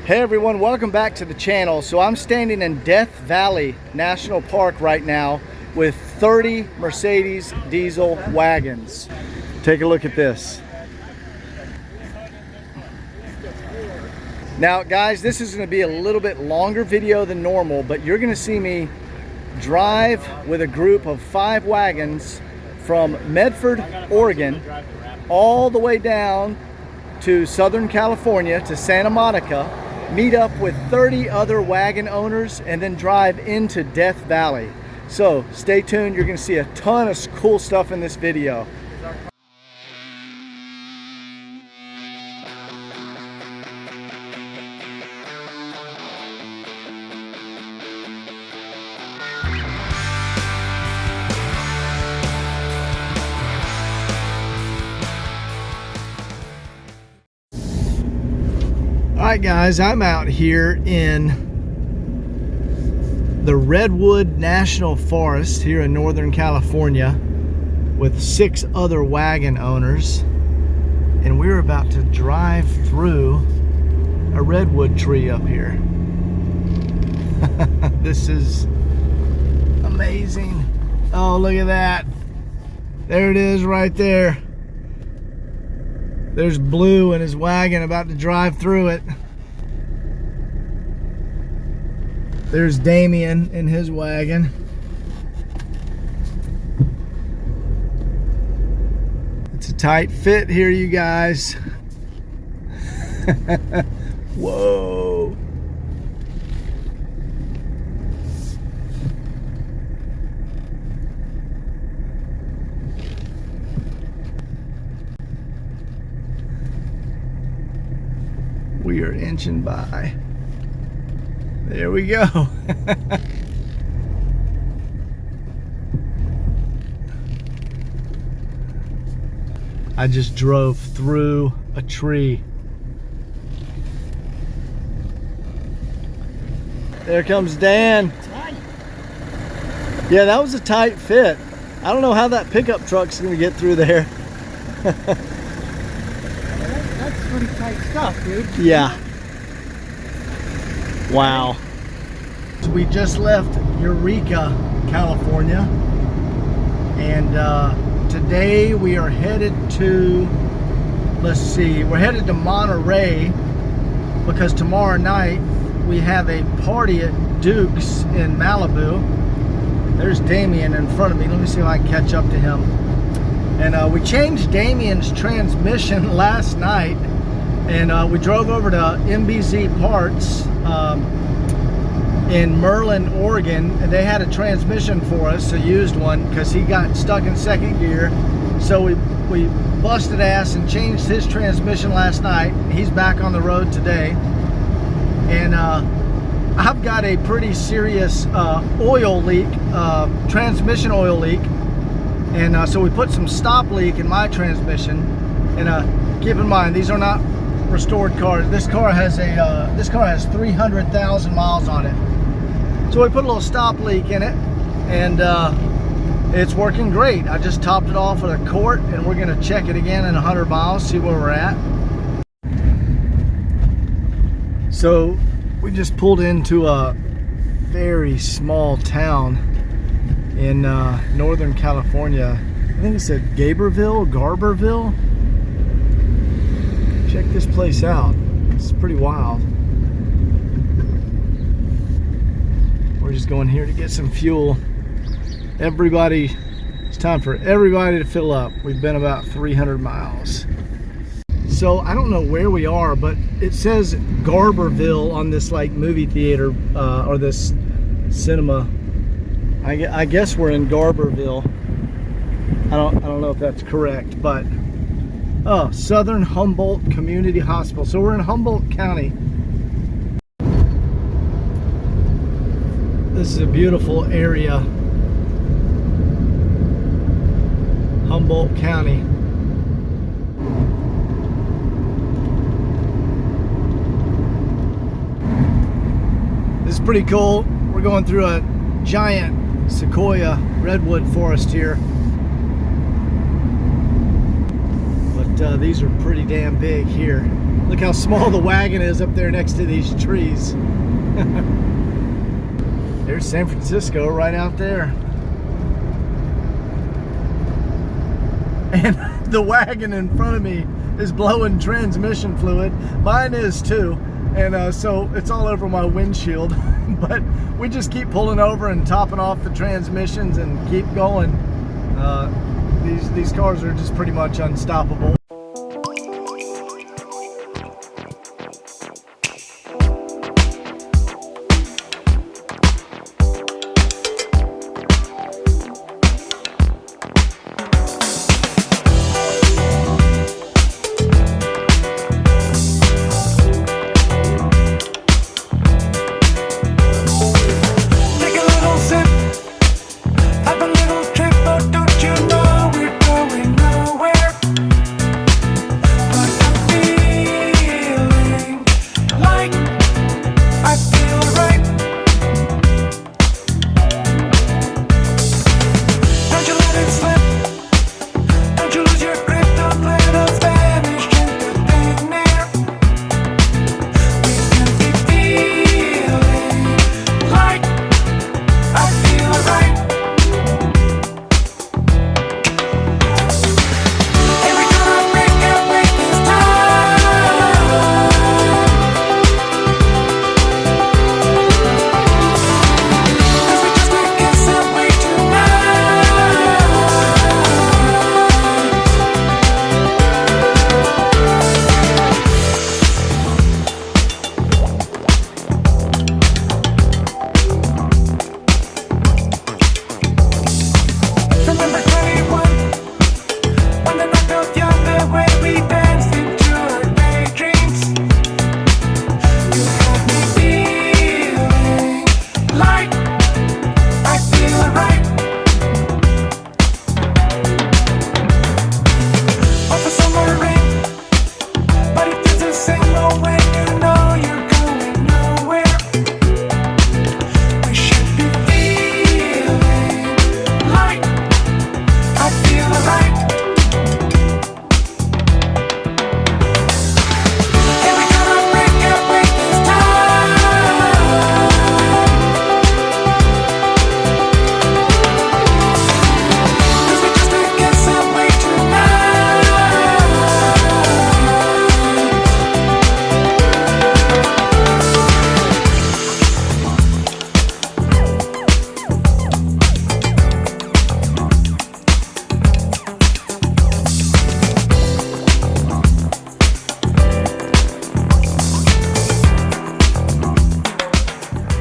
Hey everyone, welcome back to the channel. So I'm standing in Death Valley National Park right now with 30 Mercedes diesel wagons. Take a look at this. Now guys, this is going to be a little bit longer video than normal, but you're going to see me drive with a group of 5 wagons from Medford, Oregon, all the way down to Southern California, to Santa Monica, meet up with 30 other wagon owners, and then drive into Death Valley. So stay tuned, you're going to see a ton of cool stuff in this video. Alright guys, I'm out here in the Redwood National Forest here in Northern California with 6 other wagon owners, and we're about to drive through a redwood tree up here. This is amazing. Oh, look at that. There it is right there. There's Blue and his wagon about to drive through it. There's Damien in his wagon. It's a tight fit here, you guys. Whoa. We are inching by. There we go. I just drove through a tree. There comes Dan. Yeah, that was a tight fit. I don't know how that pickup truck's gonna get through there. That's pretty tight stuff, dude. Yeah. Wow. So we just left Eureka, California, and today we are headed to, let's see, we're headed to Monterey because tomorrow night we have a party at Duke's in Malibu. There's Damien in front of me. Let me see if I can catch up to him. And we changed Damien's transmission last night, and we drove over to MBZ Parts in Merlin, Oregon, and they had a transmission for us, a used one, because he got stuck in second gear. So we busted ass and changed his transmission last night. He's back on the road today, and I've got a pretty serious oil leak, transmission oil leak, and so we put some stop leak in my transmission. And keep in mind, these are not restored cars. This car has 300,000 miles on it. So we put a little stop leak in it, and it's working great. I just topped it off with a quart, and we're going to check it again in 100 miles, see where we're at. So we just pulled into a very small town in Northern California. I think it said Garberville. Check this place out. It's pretty wild. We're just going here to get some fuel. It's time for everybody to fill up. We've been about 300 miles. So I don't know where we are, but it says Garberville on this like movie theater or this cinema. I guess we're in Garberville. I don't know if that's correct, but oh, Southern Humboldt Community Hospital. So we're in Humboldt County. This is a beautiful area. Humboldt County. This is pretty cool. We're going through a giant sequoia redwood forest here. But these are pretty damn big here. Look how small the wagon is up there next to these trees. There's San Francisco right out there. And the wagon in front of me is blowing transmission fluid. Mine is too. And so it's all over my windshield. But we just keep pulling over and topping off the transmissions and keep going. These cars are just pretty much unstoppable.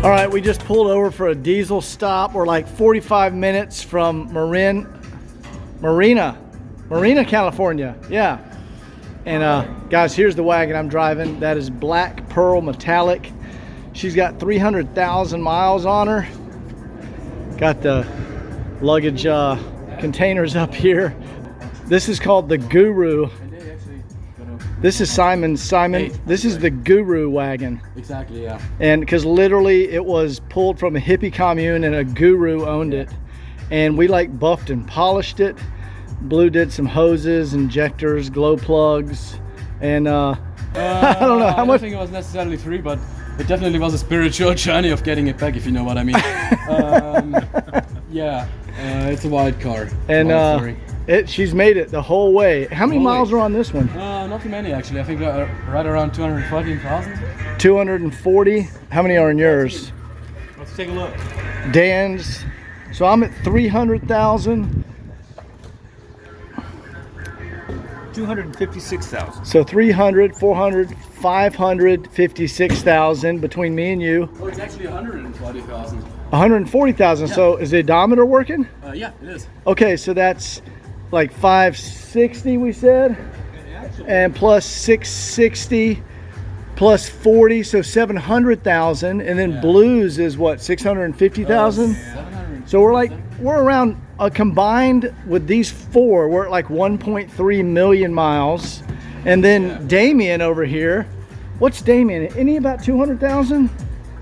All right, we just pulled over for a diesel stop. We're like 45 minutes from Marina, California. Yeah. And guys, here's the wagon I'm driving. That is black pearl metallic. She's got 300,000 miles on her. Got the luggage containers up here. This is called the Guru. This is Simon. This is the Guru wagon. Exactly, yeah. And because literally it was pulled from a hippie commune and a guru owned it. And we like buffed and polished it. Blue did some hoses, injectors, glow plugs, and I don't know how much. I don't think it was necessarily free, but it definitely was a spiritual journey of getting it back, if you know what I mean. Yeah, it's a wild car. And she's made it the whole way. How many miles are on this one? Not too many actually. I think right around 214,000. 240. How many are in yours? Let's take a look. Dan's. So I'm at 300,000. 256,000. So 300, 400, 556,000 between me and you. Oh, it's actually 140,000. 140,000. Yeah. So is the odometer working? Yeah, it is. Okay, so that's like 560 we said, and plus 660 plus 40, so 700,000, and then blues is what, 650,000? So we're around combined with these four, we're at like 1.3 million miles. And then Damien over here, what's Damien? Isn't he about 200,000?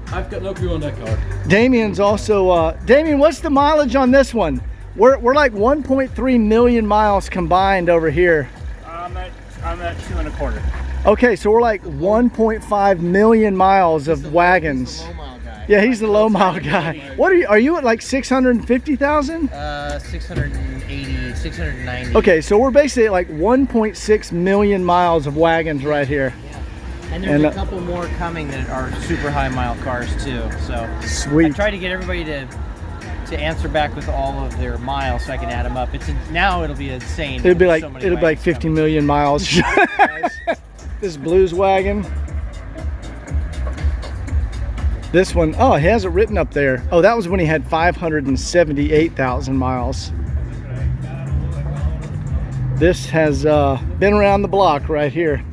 I've got no clue on that car. Damien's also Damien, what's the mileage on this one? We're like 1.3 million miles combined over here. I'm at 2.25. Okay, so we're like 1.5 million miles of wagons. Low mile guy. Yeah, he's the low mile guy. What are you at, like 650,000? 680, 690. Okay, so we're basically at like 1.6 million miles of wagons right here. And there's a couple more coming that are super high mile cars too. So Sweet. I try to get everybody to answer back with all of their miles so I can add them up. Now it'll be insane. It'll be like So many 50 wagons million miles. This blues wagon. This one, oh, he has it written up there. Oh, that was when he had 578,000 miles. This has been around the block right here.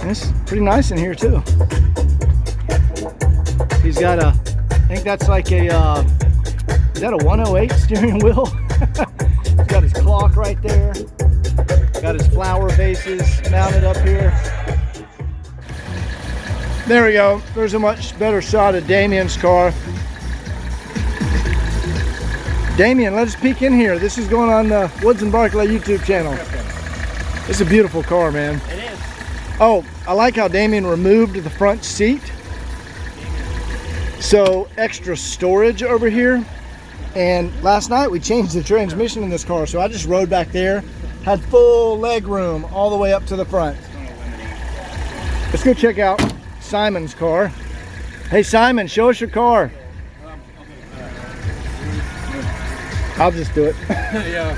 It's pretty nice in here too. He's got I think that's like a, is that a 108 steering wheel? He's got his clock right there. Got his flower vases mounted up here. There we go. There's a much better shot of Damien's car. Damien, let us peek in here. This is going on the Woods and Barclay YouTube channel. It's a beautiful car, man. It is. Oh, I like how Damien removed the front seat. So extra storage over here. And last night we changed the transmission in this car, so I just rode back there, had full leg room all the way up to the front. Let's go check out Simon's car. Hey Simon, show us your car. I'll just do it. Yeah.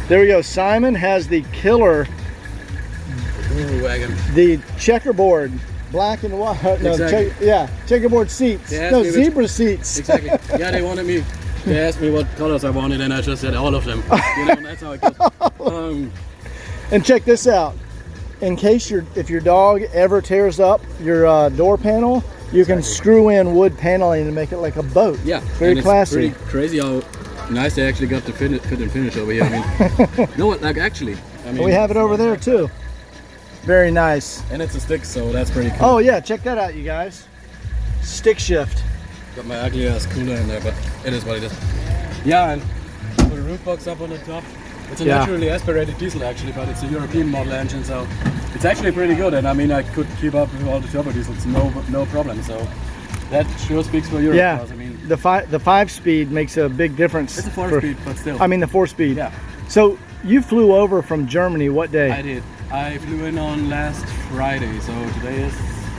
There we go. Simon has the killer, Wagon. the checkerboard, black and white. No, Exactly. checkerboard seats. No, zebra seats. Exactly. Yeah, they asked me what colors I wanted, and I just said all of them. You know, that's how it goes. And check this out. In case if your dog ever tears up your door panel, you can screw in wood paneling and make it like a boat. Yeah, very and classy. It's pretty crazy how nice they actually got the fit and finish over here. I mean, no, like actually, I mean, We have it over there too. Very nice. and it's a stick, so that's pretty cool. Oh yeah, check that out, you guys. Stick shift. Got my ugly ass cooler in there, but it is what it is. Yeah, and put a roof box up on the top. It's a naturally aspirated diesel actually, but it's a European model engine, so it's actually pretty good. And I mean, I could keep up with all the turbo diesels, no problem. So that sure speaks for Europe. Yeah, Cars. I mean, the 5-speed makes a big difference. it's a 4-speed, but still. I mean the 4-speed. Yeah, So you flew over from Germany what day? I did. I flew in on last Friday, so today is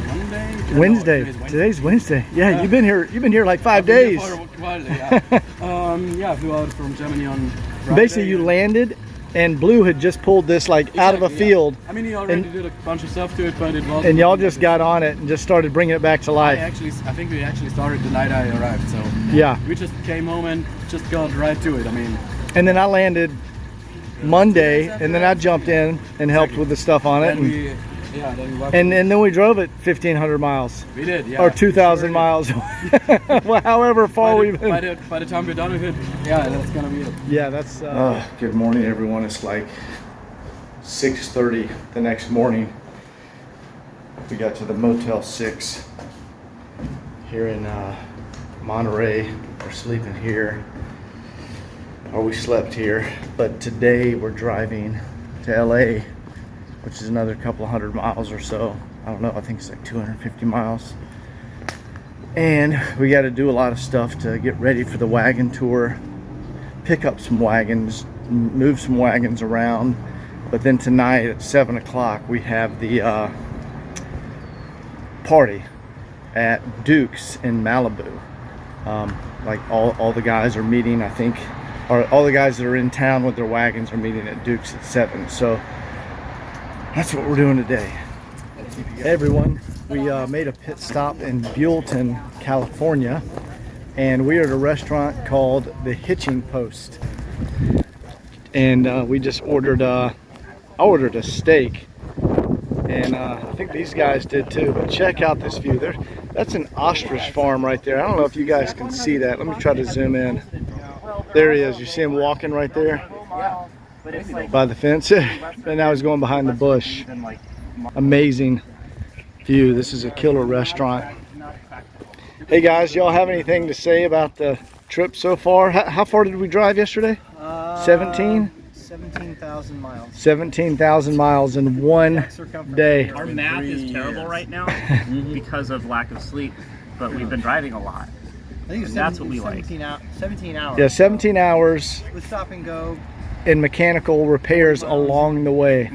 Monday. Wednesday. No, Today's Wednesday. Yeah, you've been here like 5 I've been here days. for a while, yeah. Yeah, I flew out from Germany on Friday. Basically, you landed, and Blue had just pulled this like out of a Exactly, yeah. field, I mean, he already did a bunch of stuff to it, but it was. and y'all just got on it and just started bringing it back to life. I think we actually started the night I arrived, so Yeah, we just came home and just got right to it. I mean, and then I landed Monday, and then I jumped in and helped with the stuff on it, and then we drove it 1,500 miles. we did, yeah. Or 2,000 miles. Well, however far we've been. By the time we're done with it, yeah, that's gonna be it. Yeah, that's. Good morning, everyone. It's like 6:30 the next morning. We got to the Motel 6 here in Monterey. We're sleeping here, or we slept here. But today we're driving to LA, which is another couple hundred miles or so. I don't know, I think it's like 250 miles. And we got to do a lot of stuff to get ready for the wagon tour, pick up some wagons, move some wagons around. But then tonight at 7 o'clock we have the party at Duke's in Malibu. Like all the guys are meeting, I think, or all the guys that are in town with their wagons are meeting at Duke's at 7. So that's what we're doing today. Hey everyone, we made a pit stop in Buellton, California, and we are at a restaurant called the Hitching Post. And we just ordered I ordered a steak, and I think these guys did too. But check out this view. That's an ostrich farm right there. I don't know if you guys can see that. Let me try to zoom in. There he is. You see him walking right there by the fence. And now he's going behind the bush. Amazing view. This is a killer restaurant. Hey guys, y'all have anything to say about the trip so far? How far did we drive yesterday? 17? 17,000 miles. 17,000 miles in one day. Our math is terrible right now because of lack of sleep, but we've been driving a lot. I think And that's what we like. 17 hours. Yeah, 17 hours With stop and go. in mechanical repairs along the way.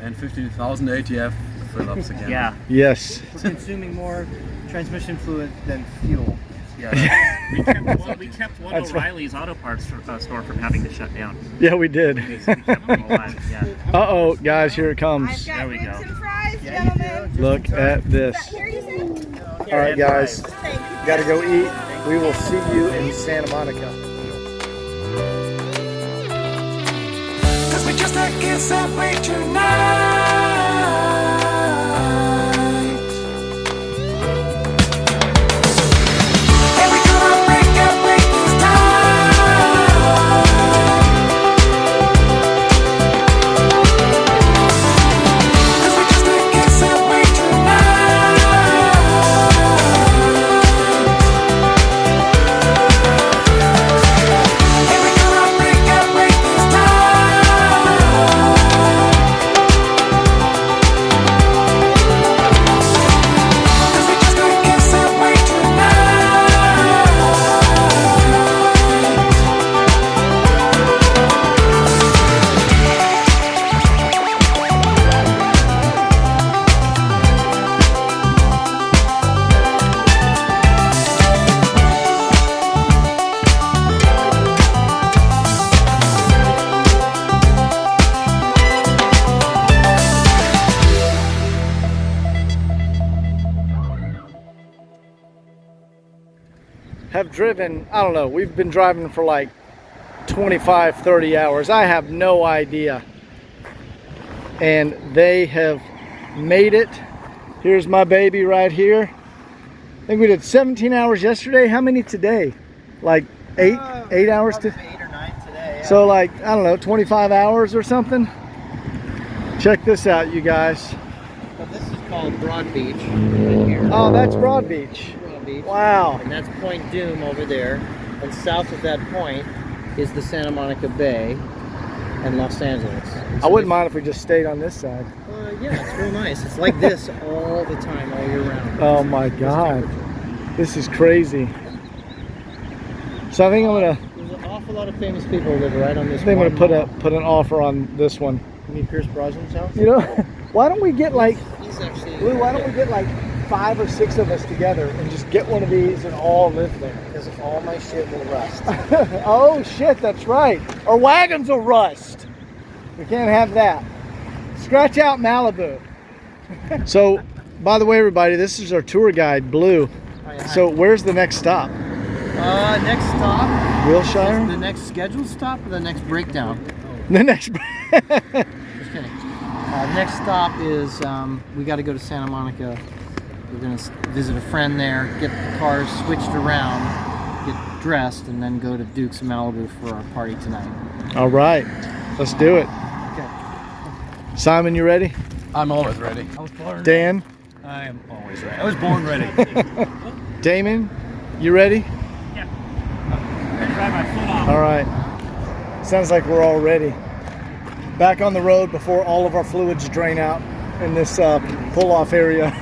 And 50,000 ATF fill-ups again. Yeah. Yes. We're consuming more transmission fluid than fuel. Yeah. we kept one That's O'Reilly's auto parts store from having to shut down. Yeah, we did. Basically kept them alive. Yeah. Uh-oh, guys, here it comes. I've got There we ribs go. and fries, gentlemen. Look at this. Here you say? All right, guys, Thank you. got to go eat. We will see you in Santa Monica. Cause we just can't separate tonight. And we gonna break this time. Cause we just can't separate tonight. And we gonna break this time. Cause we just can't separate tonight. Have driven, I don't know, we've been driving for like 25, 30 hours. I have no idea. And they have made it. Here's my baby right here. I think we did 17 hours yesterday. How many today? Like eight hours to 8 or 9 today. Yeah. so like, I don't know, 25 hours or something. Check this out, you guys. So this is called Broad Beach right here. Oh, that's Broad Beach. Broad Beach. Wow. And that's Point Doom over there. And south of that point is the Santa Monica Bay and Los Angeles. I wouldn't mind if we just stayed on this side. Yeah, it's real nice. It's like this all the time, all year round. Oh my God. This is crazy. So I think I'm gonna There's an awful lot of famous people live right on this. I think I'm one gonna mile. put an offer on this one. You mean Pierce Brosnan's house? You know, why don't we get like, He's actually. Lou, why don't we get like 5 or 6 of us together and just get one of these and all live there? Because all my shit will rust. Oh shit, that's right. Our wagons will rust. We can't have that. Scratch out Malibu. So, by the way, everybody, this is our tour guide, Blue. So, where's the next stop? Next stop. Wilshire? The next scheduled stop or the next breakdown? The next. Just kidding. Next stop is we got to go to Santa Monica. We're gonna visit a friend there, get the cars switched around, get dressed, and then go to Duke's Malibu for our party tonight. All right, let's do it. Okay. Simon, you ready? I'm always ready. Dan? I am always ready. I was born ready. Damon, you ready? Yeah. Gonna dry my foot off. All right. Sounds like we're all ready. Back on the road before all of our fluids drain out in this pull-off area.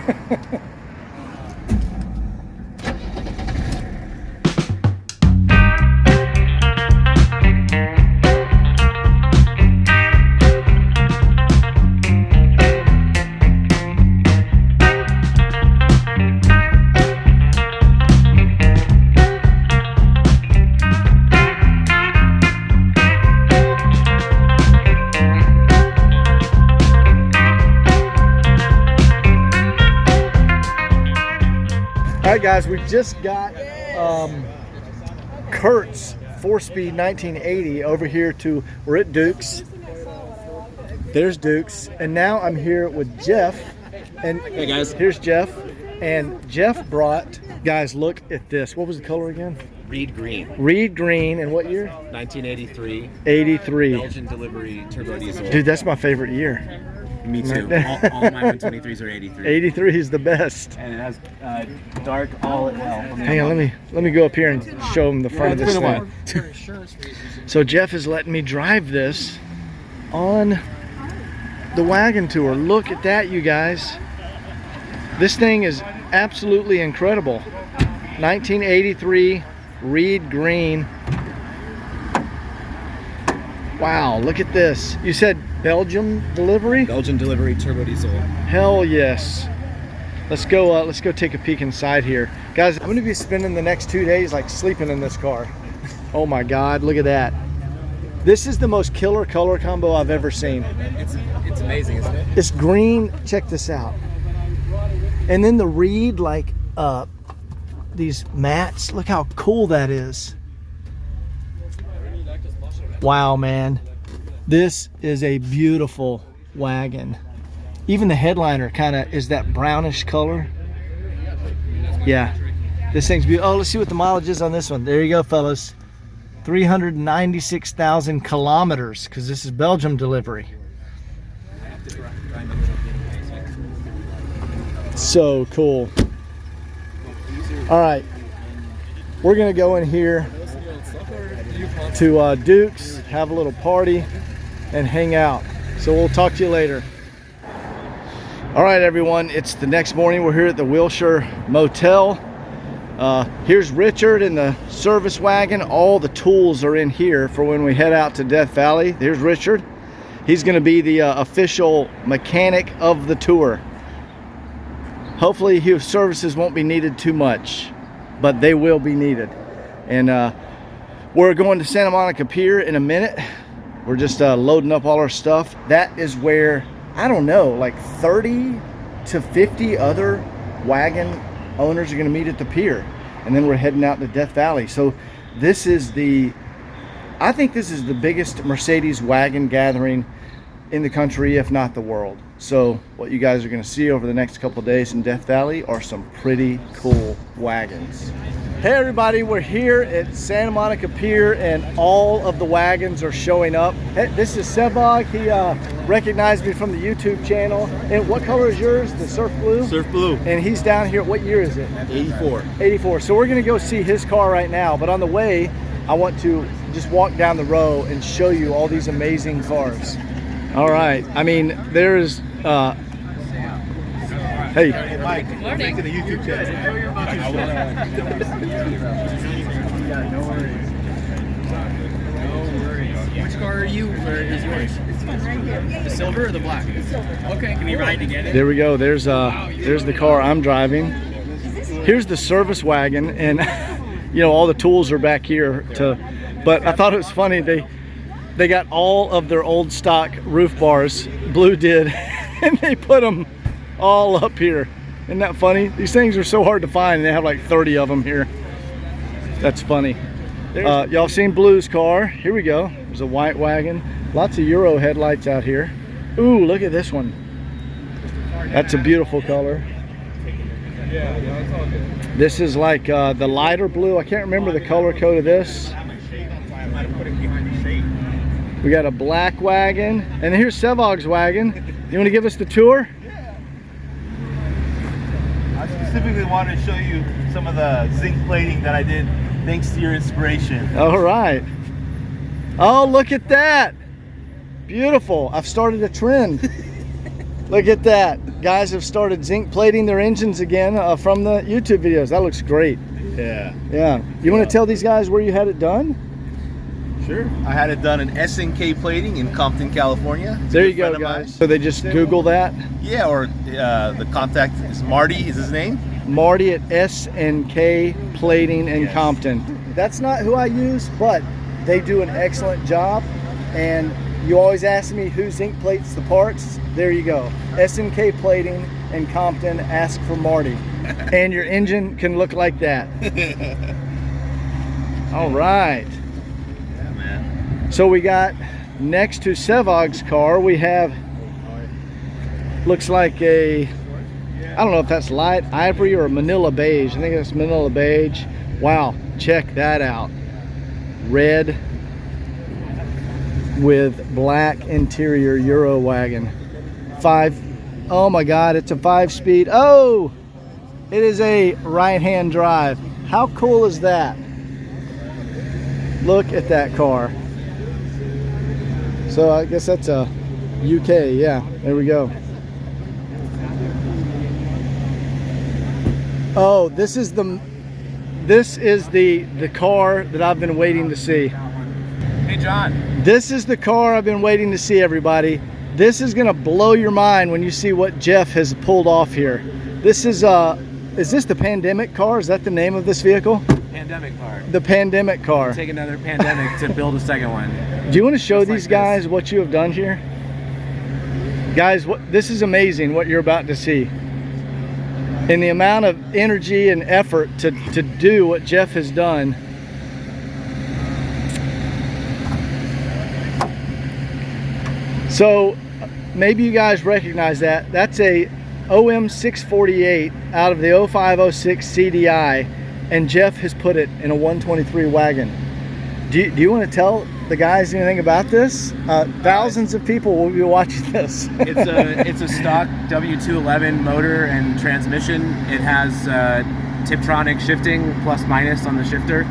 All right, guys, we just got Kurt's 4-speed 1980 over here to, we're at Duke's. There's Duke's. And now I'm here with Jeff. And Hey, guys. here's Jeff. And Jeff brought, guys, look at this. What was the color again? Reed Green, Reed Green. And what year? 1983, 83. Belgian delivery turbo diesel. Dude, that's my favorite year. Me too. All my 123s are 83. 83 is the best. And it has dark all well. Hang on, let me go up here and show them the front of this thing. So Jeff is letting me drive this. on the wagon tour. Look at that, you guys. This thing is absolutely incredible. 1983 Reed Green. Wow, look at this. You said Belgium delivery? Belgian delivery turbo diesel. Hell yes. Let's go take a peek inside here. Guys, I'm gonna be spending the next 2 days like sleeping in this car. Oh my God, look at that. This is the most killer color combo I've ever seen. It's amazing, isn't it? It's green, check this out. And then the Reed, like these mats, look how cool that is. Wow, man. This is a beautiful wagon. Even the headliner kind of is that brownish color. Yeah, this thing's beautiful. Oh, let's see what the mileage is on this one. There you go, fellas. 396,000 kilometers, because this is Belgium delivery. So cool. All right, we're gonna go in here to Duke's, have a little party and hang out. So we'll talk to you later. All right, everyone, it's the next morning. We're here at the Wilshire Motel. Here's Richard in the service wagon. All the tools are in here for when we head out to Death Valley. There's Richard. He's gonna be the official mechanic of the tour. Hopefully his services won't be needed too much, but they will be needed. And we're going to Santa Monica Pier in a minute. We're just loading up all our stuff. That is where, I don't know, like 30 to 50 other wagon owners are gonna meet at the pier. And then we're heading out to Death Valley. So this is I think this is the biggest Mercedes wagon gathering in the country, if not the world. So what you guys are gonna see over the next couple of days in Death Valley are some pretty cool wagons. Hey everybody, we're here at Santa Monica Pier and all of the wagons are showing up. Hey, this is Sevog. He recognized me from the YouTube channel. And what color is yours? The surf blue? Surf blue. And he's down here, what year is it? 84. 84. So we're gonna go see his car right now, but on the way, I want to just walk down the row and show you all these amazing cars. All right, I mean, there's, hey. Mike, I'm making a YouTube channel. Which car are you, or is yours? The silver or the black? Okay, can we ride together? There we go, there's the car I'm driving. Here's the service wagon, and you know, all the tools are back here but I thought it was funny, they got all of their old stock roof bars, Blue did, and they put them all up here. Isn't that funny? These things are so hard to find and they have like 30 of them here. That's funny. Y'all seen Blue's car? Here we go. There's a white wagon. Lots of Euro headlights out here. Ooh, look at this one. That's a beautiful color. This is like the lighter blue. I can't remember the color code of this. We got a black wagon, and here's Sevog's wagon. You want to give us the tour? I specifically wanted to show you some of the zinc plating that I did thanks to your inspiration. All right. Oh, look at that. Beautiful. I've started a trend. Look at that. Guys have started zinc plating their engines again from the YouTube videos. That looks great. Yeah. Yeah. You want to tell these guys where you had it done? Sure. I had it done in SNK Plating in Compton, California. It's a There good you go, friend of mine. guys. So they just Google that. Yeah, or the contact is Marty, is his name. Marty at SNK Plating in Yes. Compton. That's not who I use, but they do an excellent job. And you always ask me who zinc plates the parts. There you go. SNK Plating in Compton. Ask for Marty. And your engine can look like that. All right. Yeah, man. So we got next to Sevog's car, we have, looks like a, I don't know if that's light ivory or Manila beige. I think that's Manila beige. Wow, check that out. Red with black interior Euro wagon. Oh my God, it's a 5-speed. Oh, it is a right-hand drive. How cool is that? Look at that car. So I guess that's a UK. Yeah, there we go. Oh, this is the car that I've been waiting to see. Hey, John. This is the car I've been waiting to see, everybody. This is gonna blow your mind when you see what Jeff has pulled off here. This is this the pandemic car? Is that the name of this vehicle? Pandemic car. The pandemic car. Take another pandemic to build a second one. Do you want to show Just like these guys this. what you have done here? Guys, this is amazing what you're about to see. And the amount of energy and effort to do what Jeff has done. So maybe you guys recognize that. That's a OM648 out of the 0506 CDI, and Jeff has put it in a 123 wagon. Do you want to tell the guys anything about this? Thousands of people will be watching this. It's a stock W211 motor and transmission. It has Tiptronic shifting plus minus on the shifter.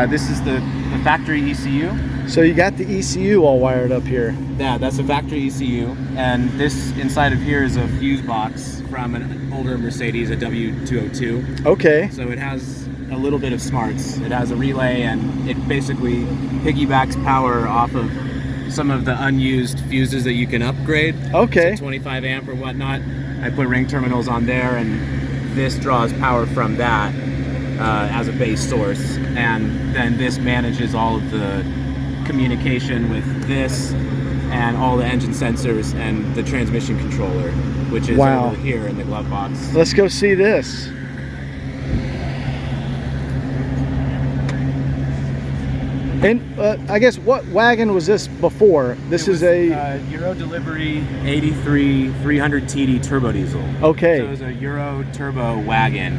This is the factory ECU. So you got the ECU all wired up here. Yeah, that's a factory ECU, and this inside of here is a fuse box from an older Mercedes, a W202. Okay. So it has a little bit of smarts. It has a relay, and it basically piggybacks power off of some of the unused fuses that you can upgrade. Okay. So 25 amp or whatnot. I put ring terminals on there, and this draws power from that as a base source, and then this manages all of the communication with this and all the engine sensors and the transmission controller, which is Wow. over here in the glove box. Let's go see this. And I guess what wagon was this before? This is a Euro Delivery 83 300 TD turbo diesel. okay. So it was a Euro turbo wagon.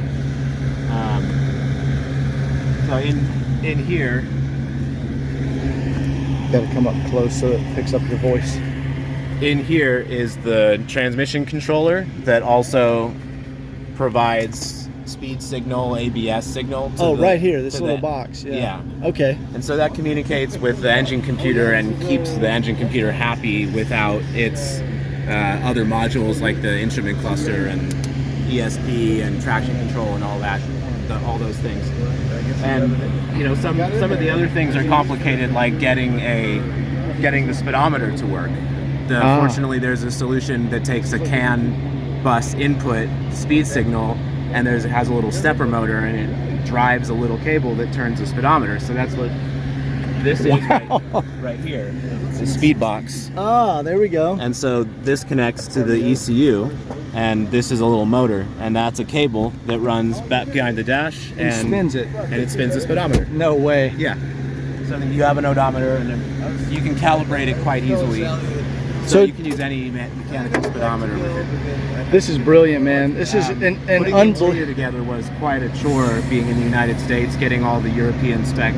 So in here, Got to come up close so it picks up your voice. in here is the transmission controller that also provides speed signal, ABS signal. To Oh, the- right here, this to little the- box. Yeah. Yeah. Okay. And so that communicates with the engine computer and keeps the engine computer happy without its other modules like the instrument cluster and ESP and traction control and all that, all those things. And you know, some of the other things are complicated, like getting the speedometer to work. Fortunately, there's a solution that takes a CAN bus input speed signal, and it has a little stepper motor, and it drives a little cable that turns the speedometer. So that's what this is right here. It's a speed box. Ah, there we go. And so this connects to the ECU, and this is a little motor, and that's a cable that runs back behind the dash And spins it. and it spins the speedometer. No way. Yeah. So then you have an odometer, and then you can calibrate it quite easily. So- So you can use any mechanical speedometer with it. This is brilliant, man. This is an Putting the interior unbelievable. together was quite a chore, being in the United States, getting all the European spec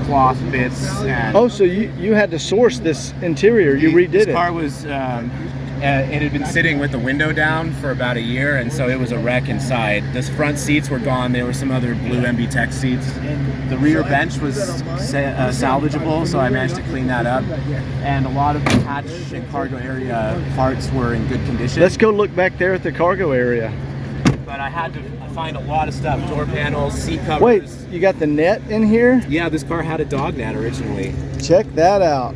cloth bits. And Oh, so you had to source this interior. You redid this it. car was it had been sitting with the window down for about a year, and so it was a wreck inside. The front seats were gone. There were some other blue MB Tech seats. The rear bench was salvageable, so I managed to clean that up. And a lot of the hatch and cargo area parts were in good condition. Let's go look back there at the cargo area. But I had to find a lot of stuff: door panels, seat covers. Wait, you got the net in here? Yeah, this car had a dog net originally. Check that out.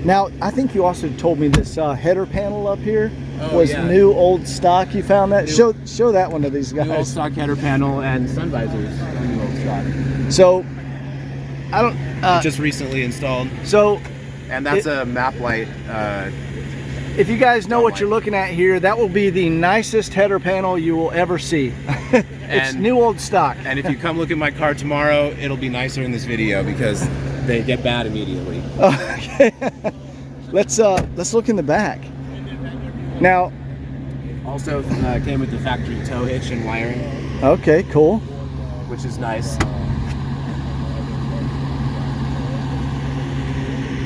Now, I think you also told me this header panel up here was yeah. new old stock. You found that? Show that one to these New old guys. stock header panel and sun visors. New old stock. So, I don't. Just recently installed. So, And that's a map light. if you guys know what you're looking at here, that will be the nicest header panel you will ever see. It's And- new old stock. And if you come look at my car tomorrow, it'll be nicer in this video because they get bad immediately. Okay. Let's look in the back. Now, Also came with the factory tow hitch and wiring, okay, cool. which is nice.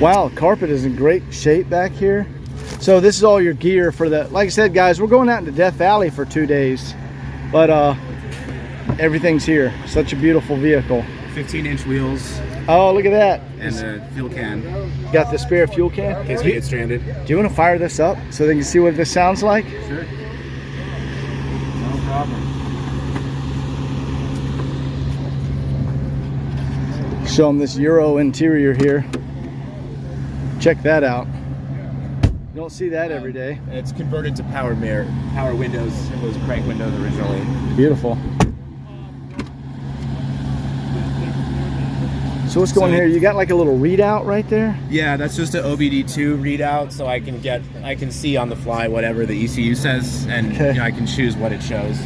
Wow, carpet is in great shape back here. So this is all your gear for the, like I said, guys, we're going out into Death Valley for 2 days, but everything's here. Such a beautiful vehicle. 15-inch wheels, Oh, look at that. and a fuel can Got the spare fuel can. in case we get stranded. Do you want to fire this up so they can see what this sounds like? Sure. No problem. Show them this Euro interior here. Check that out. You don't see that every day. It's converted to power windows. It was crank windows originally. Beautiful. So what's going here? You got like a little readout right there? Yeah, that's just an OBD2 readout, so I can see on the fly whatever the ECU says, and Okay. I can choose what it shows.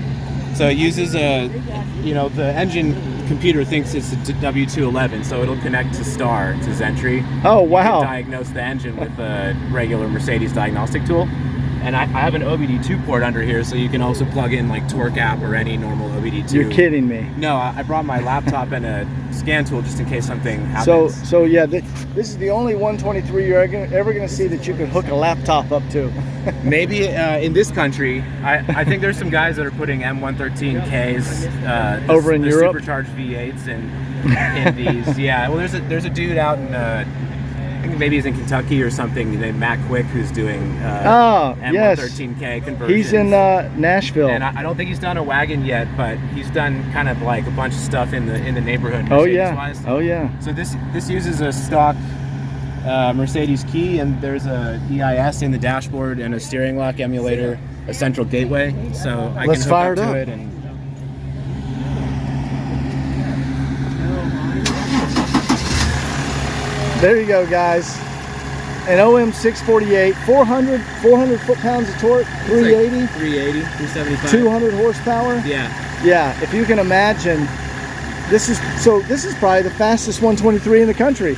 So it uses the engine computer thinks it's a W211, so it'll connect to STAR, to Zentry. Oh, You wow. can diagnose the engine with a regular Mercedes diagnostic tool. And I have an OBD2 port under here, so you can also plug in like Torque app or any normal OBD2. You're kidding me. No, I brought my laptop and a scan tool just in case something happens. So yeah, this is the only 123 you're ever going to see that you could hook a laptop up to. Maybe in this country, I think there's some guys that are putting M113Ks Over in the Europe? supercharged V8s in these. Yeah, well, there's a dude out in I think maybe he's in Kentucky or something named Matt Quick who's doing M113K conversions. He's in Nashville. And I don't think he's done a wagon yet, but he's done kind of like a bunch of stuff in the neighborhood. Oh yeah. Mercedes-wise. Oh yeah. So this uses a stock Mercedes key, and there's a EIS in the dashboard and a steering lock emulator, a central gateway. So I Let's can fire hook it up up. to it and. There you go, guys. An OM 648, 400 foot-pounds of torque, 380, 380, 375. 200 horsepower. Yeah. Yeah, if you can imagine, this is probably the fastest 123 in the country.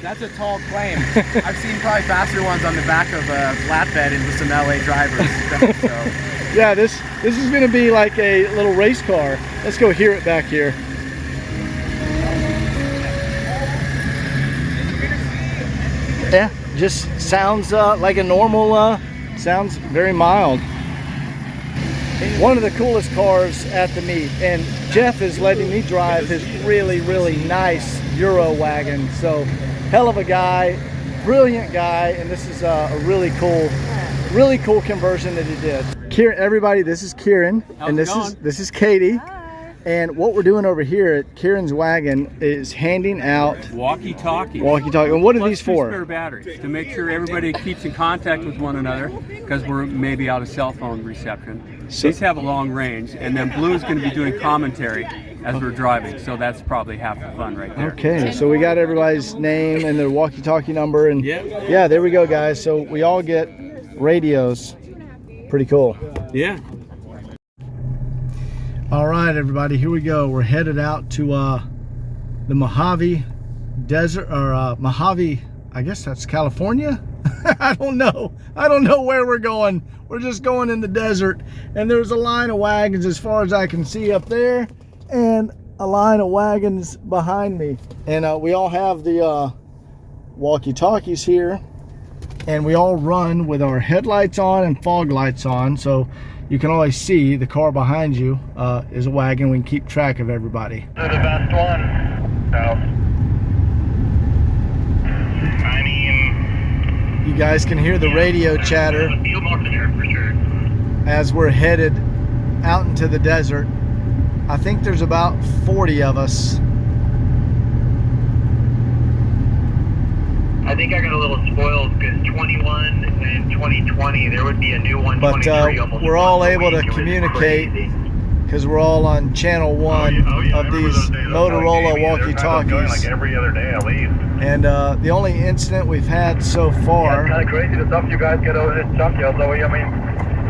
That's a tall claim. I've seen probably faster ones on the back of a flatbed and with some LA drivers. So. Yeah, this is going to be like a little race car. Let's go hear it back here. Yeah, just sounds like a normal, sounds very mild. One of the coolest cars at the meet, and Jeff is letting me drive his really, really nice Euro wagon. So, hell of a guy, brilliant guy, and this is a really cool conversion that he did. Kieran, everybody, this is Kieran, and this is Katie. And what we're doing over here at Kieran's Wagon is handing out walkie-talkie. And what are Plus these two for? spare batteries to make sure everybody keeps in contact with one another because we're maybe out of cell phone reception. These have a long range, and then Blue's going to be doing commentary as we're driving, so that's probably half the fun right there. Okay, so we got everybody's name and their walkie-talkie number, and yeah, there we go, guys. So we all get radios. Pretty cool. Yeah. All right, everybody, here we go. We're headed out to the Mojave Desert, or Mojave, I guess that's California? I don't know where we're going. We're just going in the desert, and there's a line of wagons as far as I can see up there, and a line of wagons behind me. And we all have the walkie-talkies here, and we all run with our headlights on and fog lights on, so you can always see the car behind you is a wagon. We can keep track of everybody. To the best one. South. I mean, You guys can hear the radio chatter field marshal there for sure. as we're headed out into the desert. I think there's about 40 of us. I think I got a little spoiled because 21 and 2020, there would be a new 123 almost we're all once a able to week. It was communicate crazy. because we're all on channel 1 of these Motorola walkie-talkies. Like every other day at least. And the only incident we've had so It's far kind of crazy the stuff you guys get over this stuff, yo. So I mean,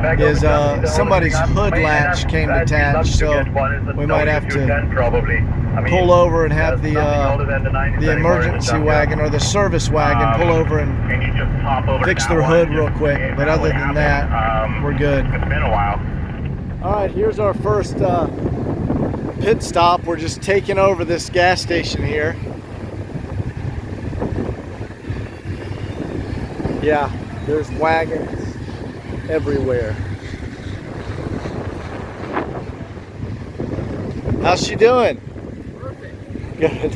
back is over the somebody's hood latch came detached, so we might have to probably. I mean, pull over and have the older than the 90s the anymore and emergency stuff, yeah. wagon or the service wagon pull over and And you just hop over fix to their that hood one. real quick. Yeah, But other would than happen. that, we're good. It's been a while. All right, here's our first pit stop. We're just taking over this gas station here. Yeah, there's wagons everywhere. How's she doing? Perfect. Good.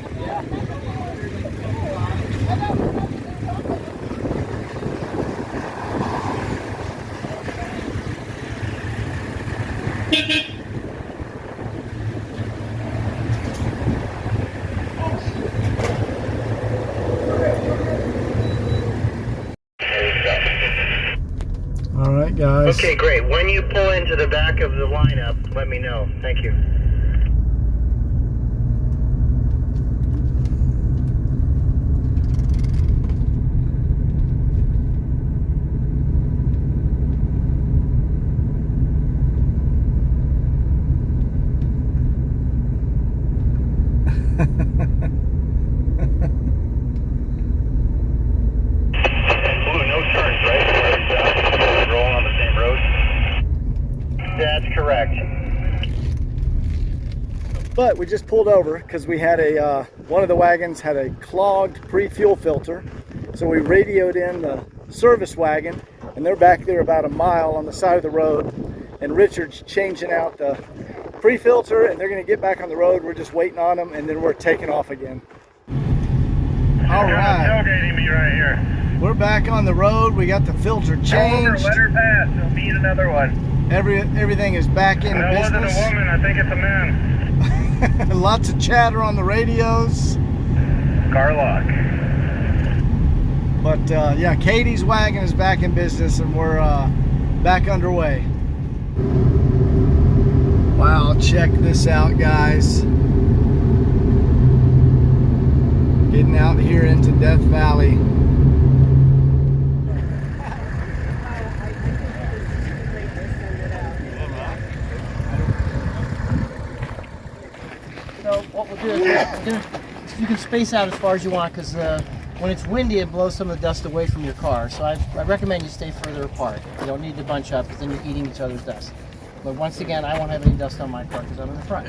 All right, guys. Okay, great. When you pull into the back of the lineup, let me know. Thank you. Blue, no turns, right? We're rolling on the same road? That's correct. But we just pulled over because we had a one of the wagons had a clogged pre-fuel filter, so we radioed in the service wagon, and they're back there about a mile on the side of the road, and Richard's changing out the pre-filter, and they're going to get back on the road. We're just waiting on them, and then we're taking off again. All right, Tailgating me right here. we're back on the road. We got the filter Over, changed. let her pass. We'll meet another one. Everything is back in That wasn't a business. woman. I think it's a man. Lots of chatter on the radios. Car lock. But yeah, Katie's wagon is back in business, and we're back underway. Wow, check this out, guys. Getting out here into Death Valley. So what we'll do is you can space out as far as you want, because when it's windy, it blows some of the dust away from your car. So I recommend you stay further apart. You don't need to bunch up, because then you're eating each other's dust. But once again, I won't have any dust on my car because I'm in the front.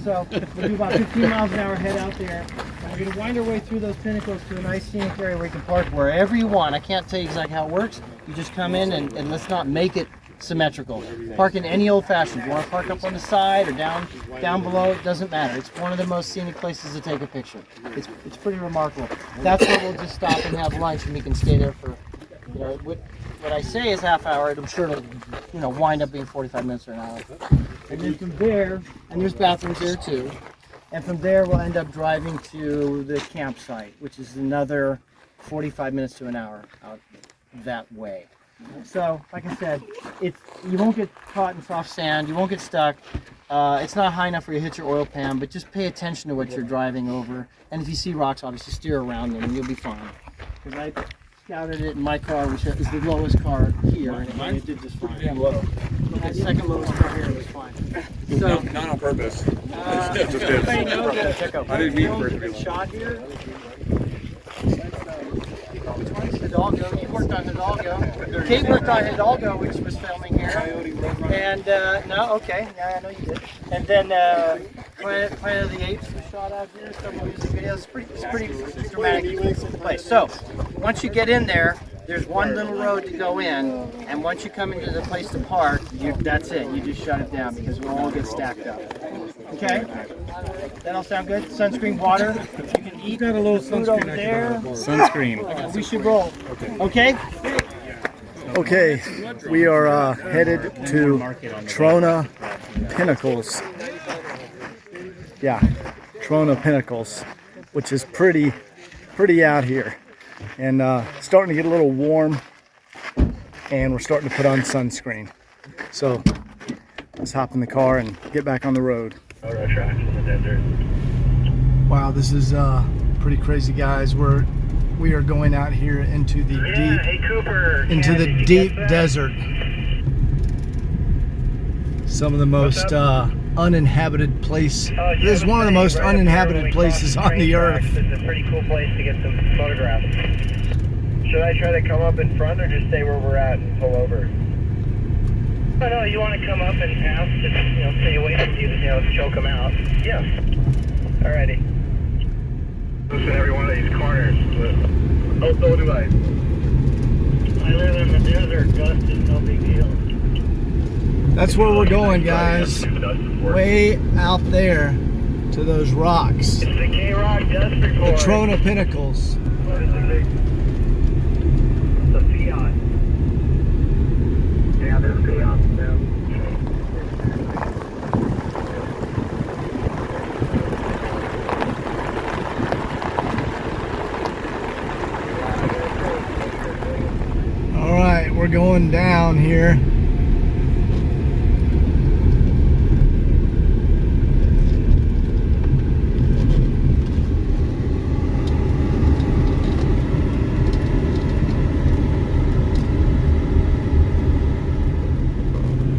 So we'll do about 15 miles an hour, head out there. And we're going to wind our way through those pinnacles to a nice scenic area where you can park wherever you want. I can't tell you exactly how it works. You just come in and let's not make it symmetrical. Park in any old fashion. If you want to park up on the side or down below, it doesn't matter. It's one of the most scenic places to take a picture. It's pretty remarkable. That's where we'll just stop and have lunch, and we can stay there for, you know, what I say is half hour. I'm sure it'll, you know, wind up being 45 minutes or an hour. And then from there, and there's bathrooms there too. And from there, we'll end up driving to the campsite, which is another 45 minutes to an hour out that way. So, like I said, you won't get caught in soft sand, you won't get stuck. It's not high enough where you hit your oil pan, but just pay attention to what you're driving over. And if you see rocks, obviously steer around them and you'll be fine. Because I scouted it in my car, which is the lowest car here, and it did just fine. Pretty low. The second lowest car here was fine. So, Not on purpose. everybody knows that I didn't mean for it to be long. shot here. Which one's Hidalgo? You worked on Hidalgo. Kate worked on Hidalgo, which was filming here. And, no, okay, yeah, I know you did. And then Planet of the Apes was shot out here, several music videos. It's pretty dramatic place. So, once you get in there, there's one little road to go in, and once you come into the place to park, that's it. You just shut it down because we'll all get stacked up. Okay? That all sound good? Sunscreen, water. You can eat. Got a little food over there. Sunscreen. We should roll. Okay? Okay, we are headed to Trona Pinnacles. Yeah, Trona Pinnacles, which is pretty out here, and starting to get a little warm, and we're starting to put on sunscreen. So let's hop in the car and get back on the road. Wow, this is pretty crazy, guys. We are going out here into the deep desert. Some of the most uninhabited place. This is one of the most uninhabited places on the earth. It's a pretty cool place to get some photographs. Should I try to come up in front or just stay where we're at and pull over? Oh no, you want to come up and ask to, so you wait for you to, choke them out. Yeah. Alrighty. Listen, every one of these corners. Oh, so do I. I live in the desert, dust is no big deal. That's where we're going, guys. Way out there to those rocks. It's the K-Rock Dust Report. The Trona Pinnacles. What is it? The Fiat. Yeah, there's Fiat now. going down here.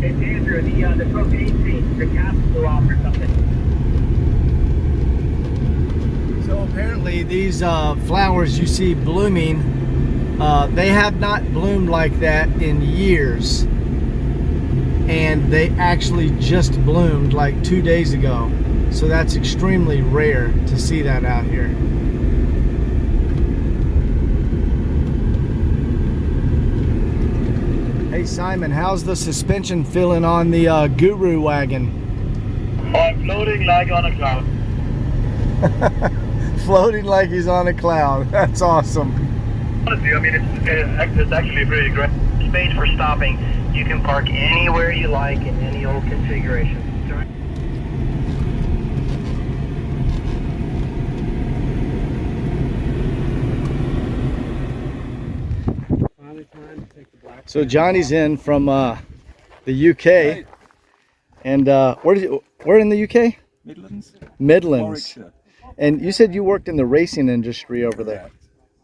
It's Andrew, the propane scene, the cap blew off or something. So apparently these flowers you see blooming, they have not bloomed like that in years. And they actually just bloomed like 2 days ago. So that's extremely rare to see that out here. Hey Simon, how's the suspension feeling on the Guru wagon? Oh, I'm floating like on a cloud. Floating like he's on a cloud. That's awesome. Honestly, I mean, it's actually pretty great. Space for stopping. You can park anywhere you like in any old configuration. So Johnny's in from the UK, and where in the UK? Midlands. Midlands. Warwickshire. And you said you worked in the racing industry over there.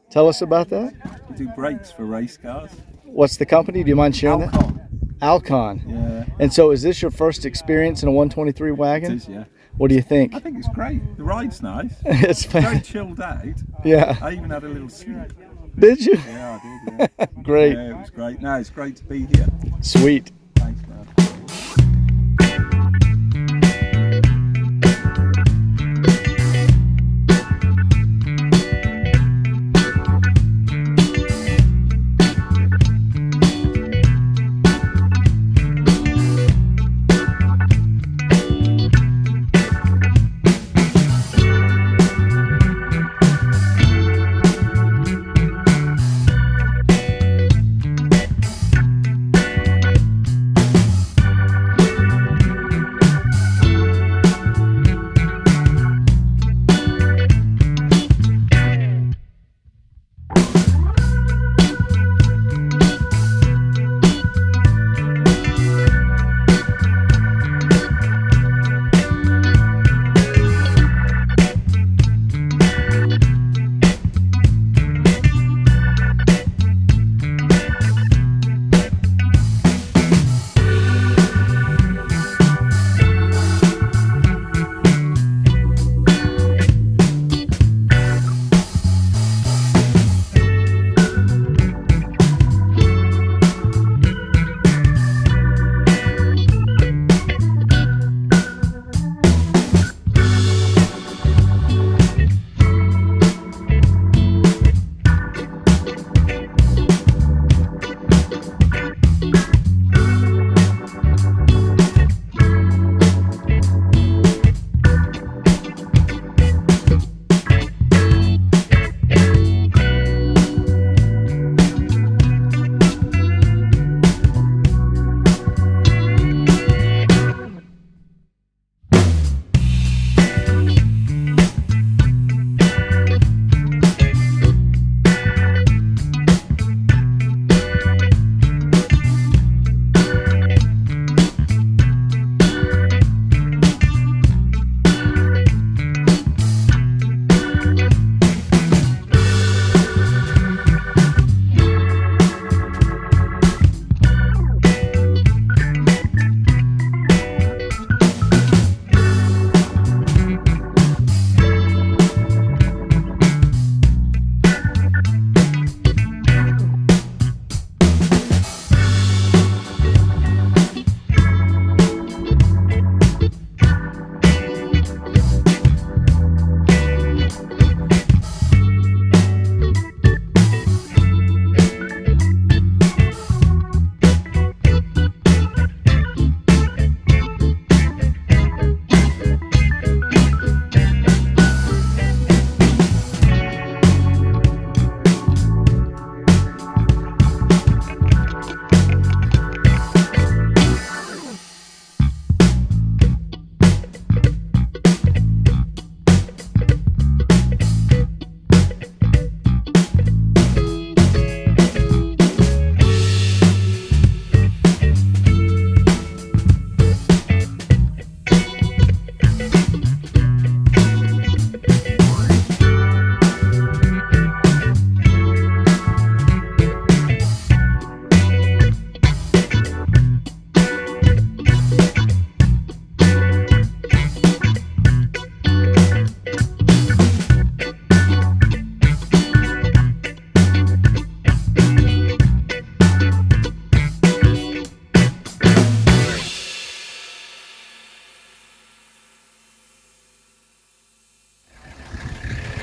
Tell us about that. We do brakes for race cars. What's the company? Do you mind sharing that? Alcon. Yeah. And so is this your first experience in a 123 wagon? It is, yeah. What do you think? I think it's great. The ride's nice. It's very chilled out. Yeah. I even had a little sleep. Did you? Yeah, I did. Yeah. Great. Yeah, it was great. No, it's great to be here. Sweet. Thanks, man.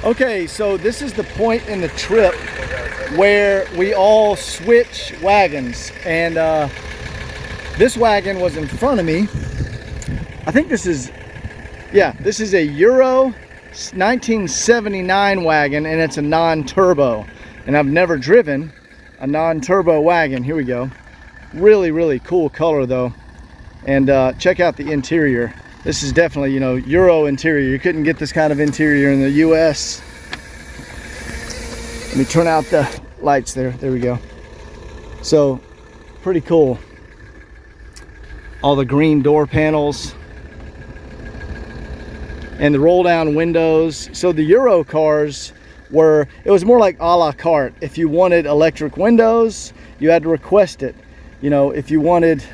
Okay, so this is the point in the trip where we all switch wagons, and this wagon was in front of me. I think this is, yeah, this is a Euro 1979 wagon, and it's a non-turbo, and I've never driven a non-turbo wagon. Here we go. Really, really cool color though, and check out the interior. This is definitely, you know, Euro interior. You couldn't get this kind of interior in the US. Let me turn out the lights there. There we go. So, pretty cool. All the green door panels and the roll down windows. So the Euro cars were, it was more like a la carte. If you wanted electric windows, you had to request it. You know, if you wanted,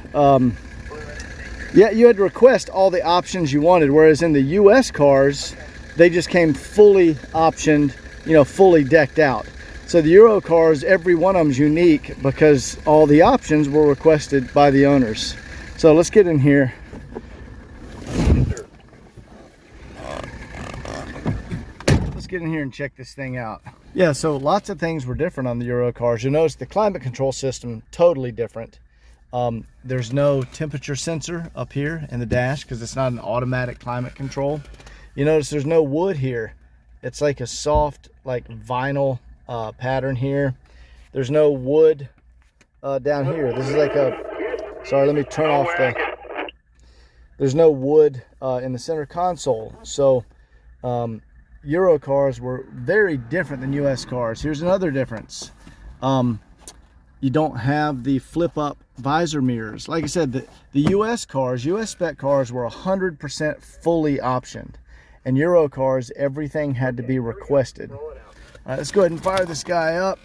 yeah, you had to request all the options you wanted, whereas in the US cars, they just came fully optioned, you know, fully decked out. So the Euro cars, every one of them's unique because all the options were requested by the owners. So let's get in here. Let's get in here and check this thing out. Yeah, so lots of things were different on the Euro cars. You'll notice the climate control system, totally different. There's no temperature sensor up here in the dash because it's not an automatic climate control. You notice there's no wood here. It's like a soft, like vinyl pattern here. There's no wood down here. This is like a, sorry, let me turn off the, there's no wood in the center console. So Euro cars were very different than US cars. Here's another difference. You don't have the flip up visor mirrors. Like I said, the US cars, US spec cars were 100% fully optioned. And Euro cars, everything had to be requested. All right, let's go ahead and fire this guy up.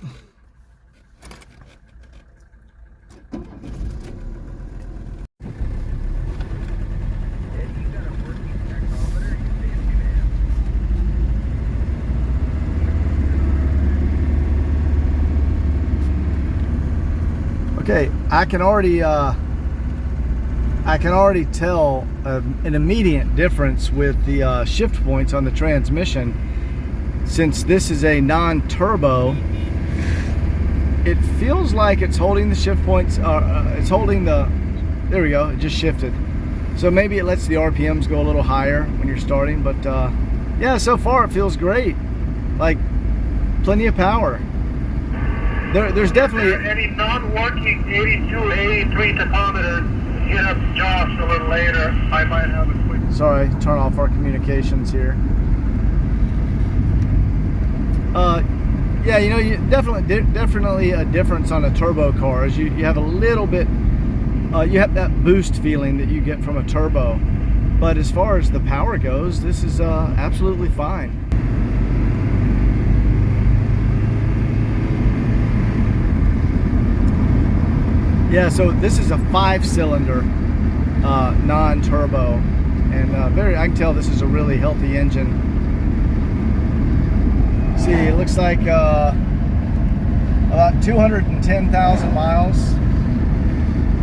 Okay, I can already tell an immediate difference with the shift points on the transmission. Since this is a non-turbo, it feels like it's holding the shift points. It's holding the. There we go. It just shifted. So maybe it lets the RPMs go a little higher when you're starting. But yeah, so far it feels great. Like plenty of power. There's definitely any non-working 82, 83 tachometers. Hit up Josh a little later. I might have a quick. Sorry, turn off our communications here. Yeah, you know, you definitely a difference on a turbo car is you have a little bit, you have that boost feeling that you get from a turbo. But as far as the power goes, this is absolutely fine. Yeah, so this is a 5-cylinder non-turbo, and I can tell this is a really healthy engine. See, it looks like about 210,000 miles,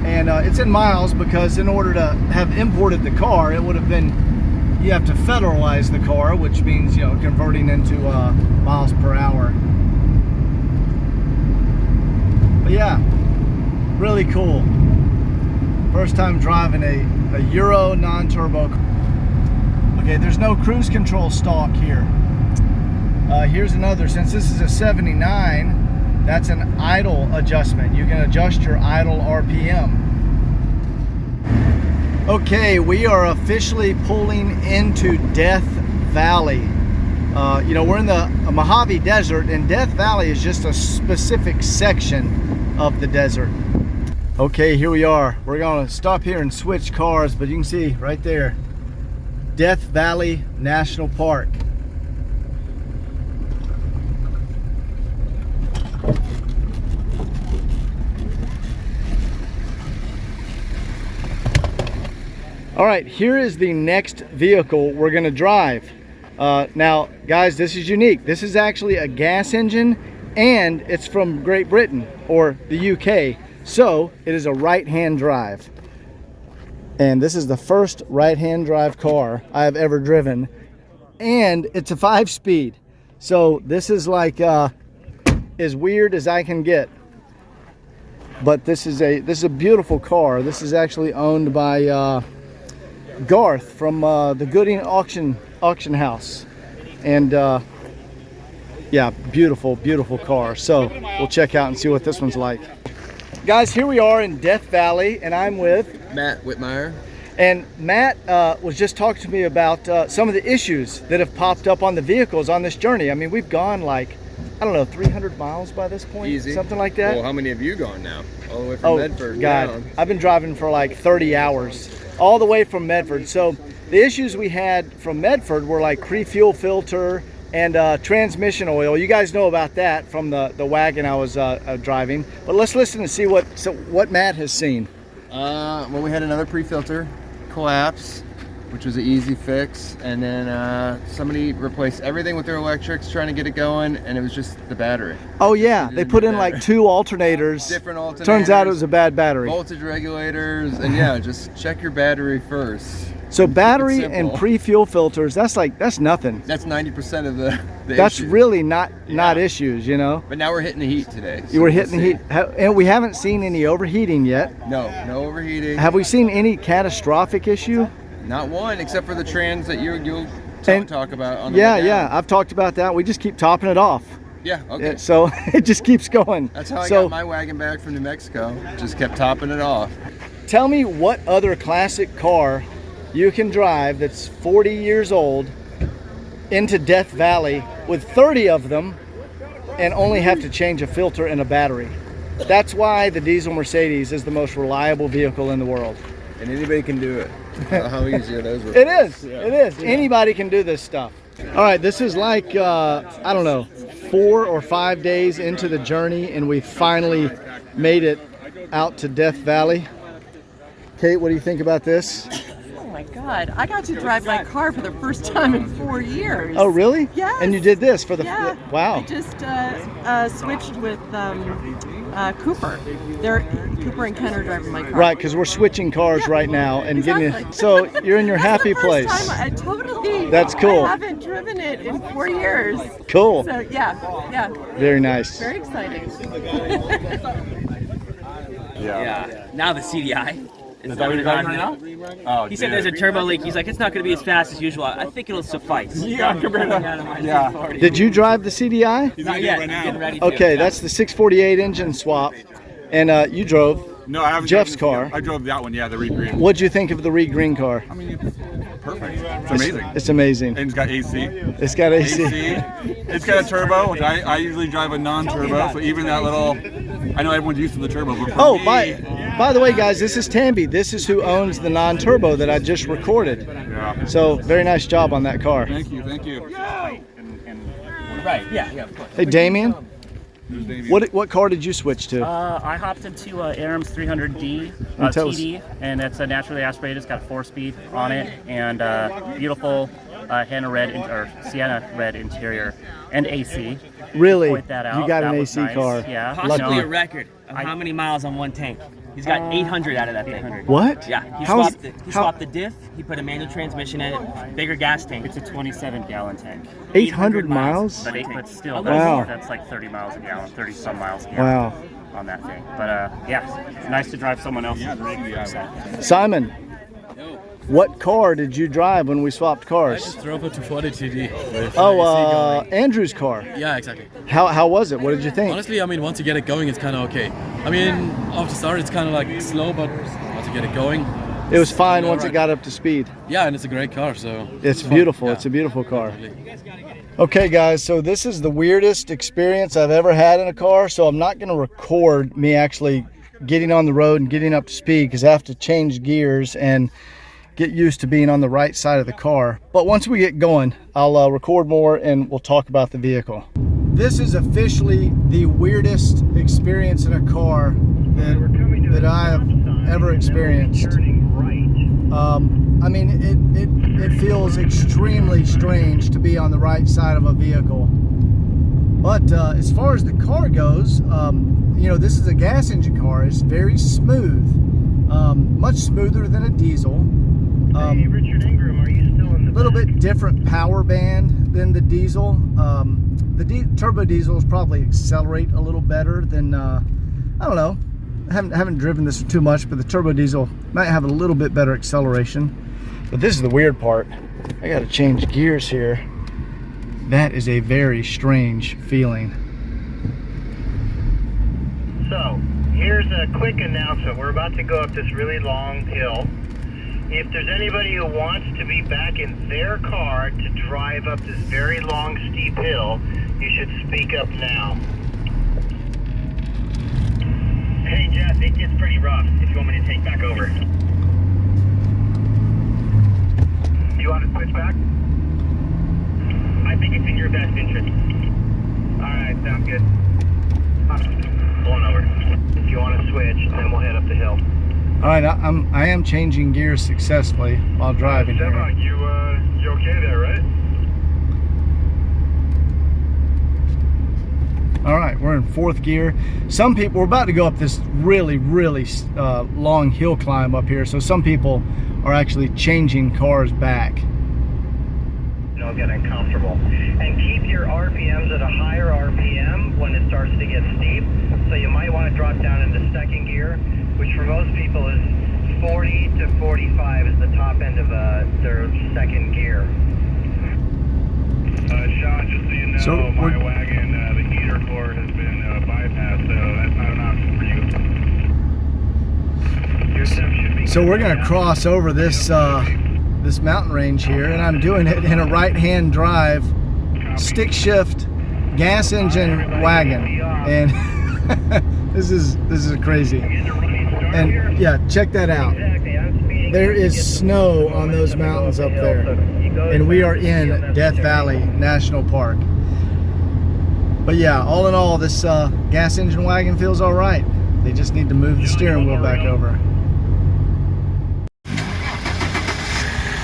and it's in miles because in order to have imported the car, it would have been, you have to federalize the car, which means, you know, converting into miles per hour. But yeah, really cool. First time driving a Euro non-turbo. Okay, there's no cruise control stalk here. Here's another, since this is a 79, that's an idle adjustment. You can adjust your idle RPM. Okay, we are officially pulling into Death Valley. You know, we're in the Mojave Desert, and Death Valley is just a specific section of the desert. Okay, here we are. We're gonna stop here and switch cars, but you can see right there, Death Valley National Park. All right, here is the next vehicle we're gonna drive. Now, guys, this is unique. This is actually a gas engine, and it's from Great Britain, or the UK. So, it is a right-hand drive. And this is the first right-hand drive car I have ever driven. And it's a 5-speed. So this is like as weird as I can get. But this is a beautiful car. This is actually owned by Garth from the Gooding auction house, and yeah, beautiful car. So we'll check out and see what this one's like. Guys, here we are in Death Valley, and I'm with Matt Whitmire. And Matt was just talking to me about some of the issues that have popped up on the vehicles on this journey. I mean, we've gone like, I don't know, 300 miles by this point? Easy. Something like that? Well, how many have you gone now? All the way from Medford God, down. I've been driving for like 30 hours, all the way from Medford. So the issues we had from Medford were like pre-fuel filter and transmission oil. You guys know about that from the wagon I was driving. But let's listen and see what Matt has seen. Well, we had another pre-filter collapse, which was an easy fix, and then somebody replaced everything with their electrics trying to get it going, and it was just the battery. Oh yeah, they put in like 2 alternators. Different alternators. Turns out it was a bad battery. Voltage regulators, and yeah, just check your battery first. So battery and pre-fuel filters, that's nothing. That's 90% of the that's issues. Really not issues, you know. But now we're hitting the heat today. You were hitting the heat, and we haven't seen any overheating yet. No overheating. Have we seen any catastrophic issue? Not one, except for the trans that you'll talk about on the way down. Yeah, I've talked about that. We just keep topping it off. Yeah, okay. So it just keeps going. That's how I got my wagon back from New Mexico. Just kept topping it off. Tell me what other classic car you can drive that's 40 years old into Death Valley with 30 of them and only have to change a filter and a battery. That's why the diesel Mercedes is the most reliable vehicle in the world. And anybody can do it. How easy are those? It is. Yeah. It is. Yeah. Anybody can do this stuff. All right, this is like, I don't know, 4 or 5 days into the journey, and we finally made it out to Death Valley. Kate, what do you think about this? Oh my God, I got to drive my car for the first time in 4 years. Oh, really? Yeah. And you did this for the, wow. I just switched with Cooper. Cooper and Ken are driving my car. Right, because we're switching cars right now and getting it. So you're in your happy place. Totally. That's cool. I haven't driven it in 4 years. Cool. So yeah. Very nice. Very exciting. Yeah. Now the CDI. Is that what you're driving right now? Oh, he said there's a turbo leak. He's like, it's not going to be as fast as usual. I think it'll suffice. Yeah, compared to, yeah. Did you drive the CDI? Not yet. Getting ready to. Okay, that's the 648 engine swap, and you drove. No, I haven't. Jeff's car. I drove that one. Yeah, the Reed Green. What'd you think of the Reed Green car? I mean, it's perfect. It's amazing. It's amazing. And it's got AC. It's got AC. It's got a turbo, which I usually drive a non-turbo, so even that little. I know everyone's used to the turbo, but for me, by the way, guys, this is Tamby. This is who owns the non-turbo that I just recorded. Yeah. So very nice job on that car. Thank you. Right. Yeah. Of course. Hey, Damien. What car did you switch to? I hopped into ARM's 300D TD, and it's a naturally aspirated. It's got a 4-speed on it, and beautiful sienna red interior, and AC. Really? Point that out. You got that an was AC nice. car. Yeah. Possibly a record of how many miles on one tank. He's got 800 out of that thing. What? Yeah. He swapped the diff. He put a manual transmission in it. Bigger gas tank. It's a 27-gallon tank. 800 miles? But still, wow. That's like 30 miles a gallon, 30 some miles a gallon. Wow. On that thing. But yeah, it's nice to drive someone else's rig. Simon, what car did you drive when we swapped cars? I just drove a 240 TD. Oh, Andrew's car. Yeah, exactly. How was it? What did you think? Honestly, I mean, once you get it going, it's kind of okay. I mean, off the start, it's kind of like slow, but once you get it going, it was fine once it got up to speed. Yeah, and it's a great car, so it's beautiful. Yeah. It's a beautiful car. Okay, guys, so this is the weirdest experience I've ever had in a car, so I'm not going to record me actually getting on the road and getting up to speed because I have to change gears and get used to being on the right side of the car. But once we get going, I'll record more and we'll talk about the vehicle. This is officially the weirdest experience in a car that I have ever experienced. I mean, it feels extremely strange to be on the right side of a vehicle. But as far as the car goes, you know, this is a gas engine car. It's very smooth, much smoother than a diesel. Hey, Richard Ingram, are you still in the little bit different power band than the diesel. the turbo diesels probably accelerate a little better than I don't know. I haven't driven this too much, but the turbo diesel might have a little bit better acceleration. But this is the weird part. I got to change gears here. That is a very strange feeling. So, here's a quick announcement. We're about to go up this really long hill. If there's anybody who wants to be back in their car to drive up this very long, steep hill, you should speak up now. Hey, Jeff, it gets pretty rough if you want me to take back over. You want to switch back? I think it's in your best interest. Alright, sounds good. Pulling over. If you want to switch, then we'll head up the hill. Alright, I am changing gears successfully while driving here. You okay there, right? Alright, we're in 4th gear. Some people, we're about to go up this really long hill climb up here, so some people are actually changing cars back. It'll get uncomfortable. And keep your RPMs at a higher RPM when it starts to get steep. So you might want to drop down into 2nd gear, which for most people is 40 to 45 is the top end of their 2nd gear. Sean, just so you know, my wagon, the heater core has been bypassed, so that's not an option for you. Your step should be So we're going to cross over this this mountain range here, and I'm doing it in a right-hand drive, stick shift, gas engine wagon, and this is crazy. And yeah, check that out. There is snow on those mountains up there, and we are in Death Valley National Park. But yeah, all in all, this gas engine wagon feels all right. They just need to move the steering wheel back over.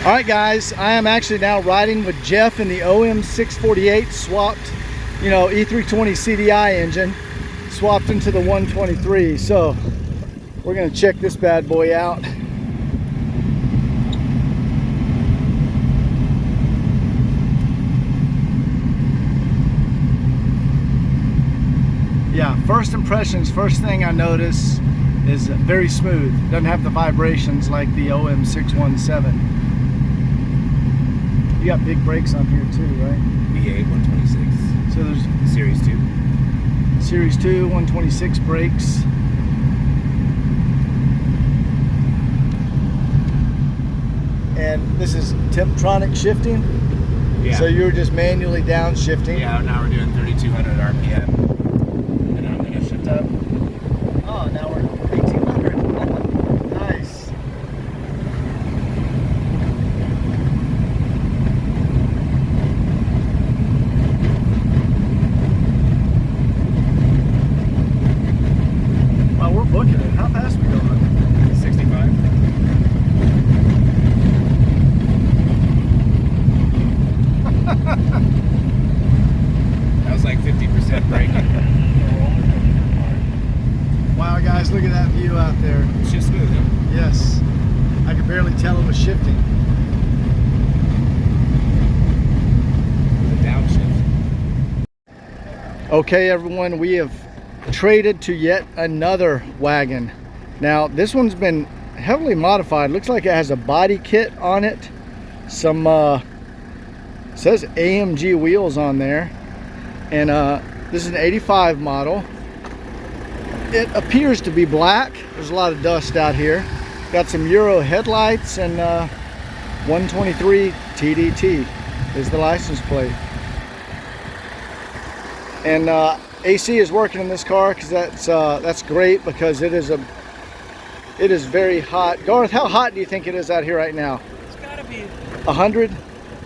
All right, guys, I am actually now riding with Jeff in the OM648 swapped, you know, E320 CDI engine, swapped into the 123. So we're gonna check this bad boy out. Yeah, first impressions, first thing I notice is very smooth. Doesn't have the vibrations like the OM617. You got big brakes on here too, right? V8 126. So there's Series 2. Series 2 126 brakes. And this is Tiptronic shifting. Yeah. So you're just manually downshifting. Yeah, now we're doing 3,200 RPM. And I'm gonna shift up. Oh, now we're 1,800. Nice. Wow, we're booking it. How fast are we going? 65. That was like 50% braking. Wow, guys, look at that view out there. It's just smooth, huh? Yes. I could barely tell it was shifting. The downshift. Okay, everyone, we have traded to yet another wagon. Now, this one's been heavily modified. Looks like it has a body kit on it. Some, says AMG wheels on there. And this is an 85 model. It appears to be black. There's a lot of dust out here. Got some Euro headlights and 123 TDT is the license plate. And AC is working in this car because that's great because it is very hot. Garth, how hot do you think it is out here right now? It's gotta be 100?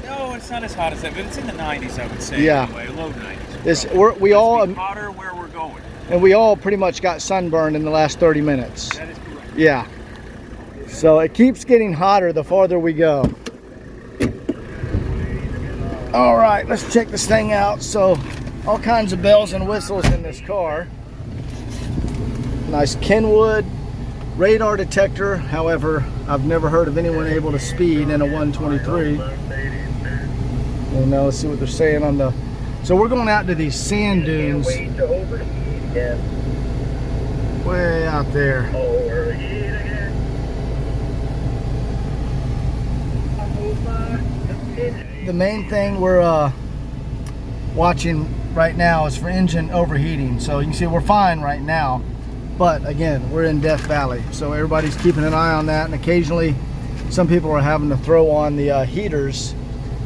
No, it's not as hot as that, but it's in the 90s, I would say. Yeah. Anyway, low 90s. We all Hotter where we're going. and we all pretty much got sunburned in the last 30 minutes. That is correct. Yeah. So it keeps getting hotter the farther we go. All right, let's check this thing out. So all kinds of bells and whistles in this car. Nice Kenwood radar detector. However, I've never heard of anyone able to speed in a 123. And now let's see what they're saying on the So we're going out to these sand dunes way out there. The main thing we're watching right now is for engine overheating. So you can see we're fine right now, but again, we're in Death Valley, so everybody's keeping an eye on that, and occasionally some people are having to throw on the heaters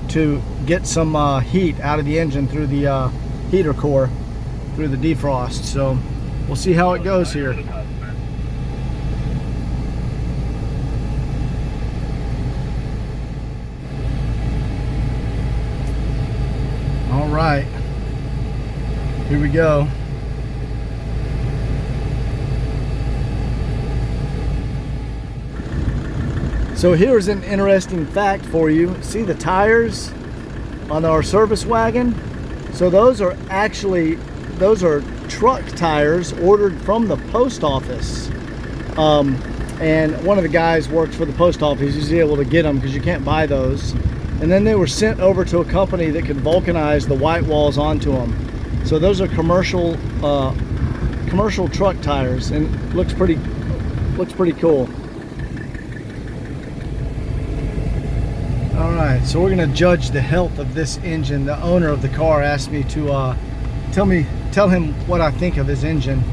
to get some heat out of the engine through the heater core, through the defrost. So we'll see how it goes here. All right, here we go. So here's an interesting fact for you. See the tires on our service wagon? So those are truck tires ordered from the post office. And one of the guys works for the post office. He's able to get them because you can't buy those. And then they were sent over to a company that could vulcanize the white walls onto them. So those are commercial truck tires, and looks pretty cool. All right, so we're gonna judge the health of this engine. The owner of the car asked me to tell him what I think of his engine,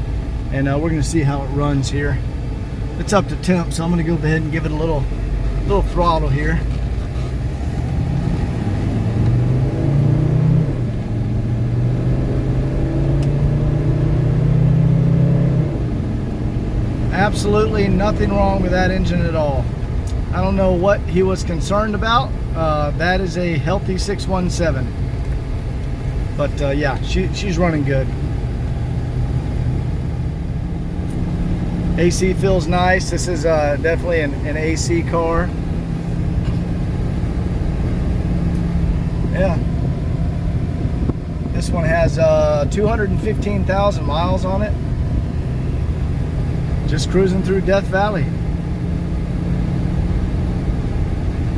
and we're gonna see how it runs here. It's up to temp, so I'm gonna go ahead and give it a little throttle here. Absolutely nothing wrong with that engine at all. I don't know what he was concerned about. That is a healthy 617. But yeah, she's running good. AC feels nice. This is definitely an AC car. Yeah. This one has 215,000 miles on it. Just cruising through Death Valley.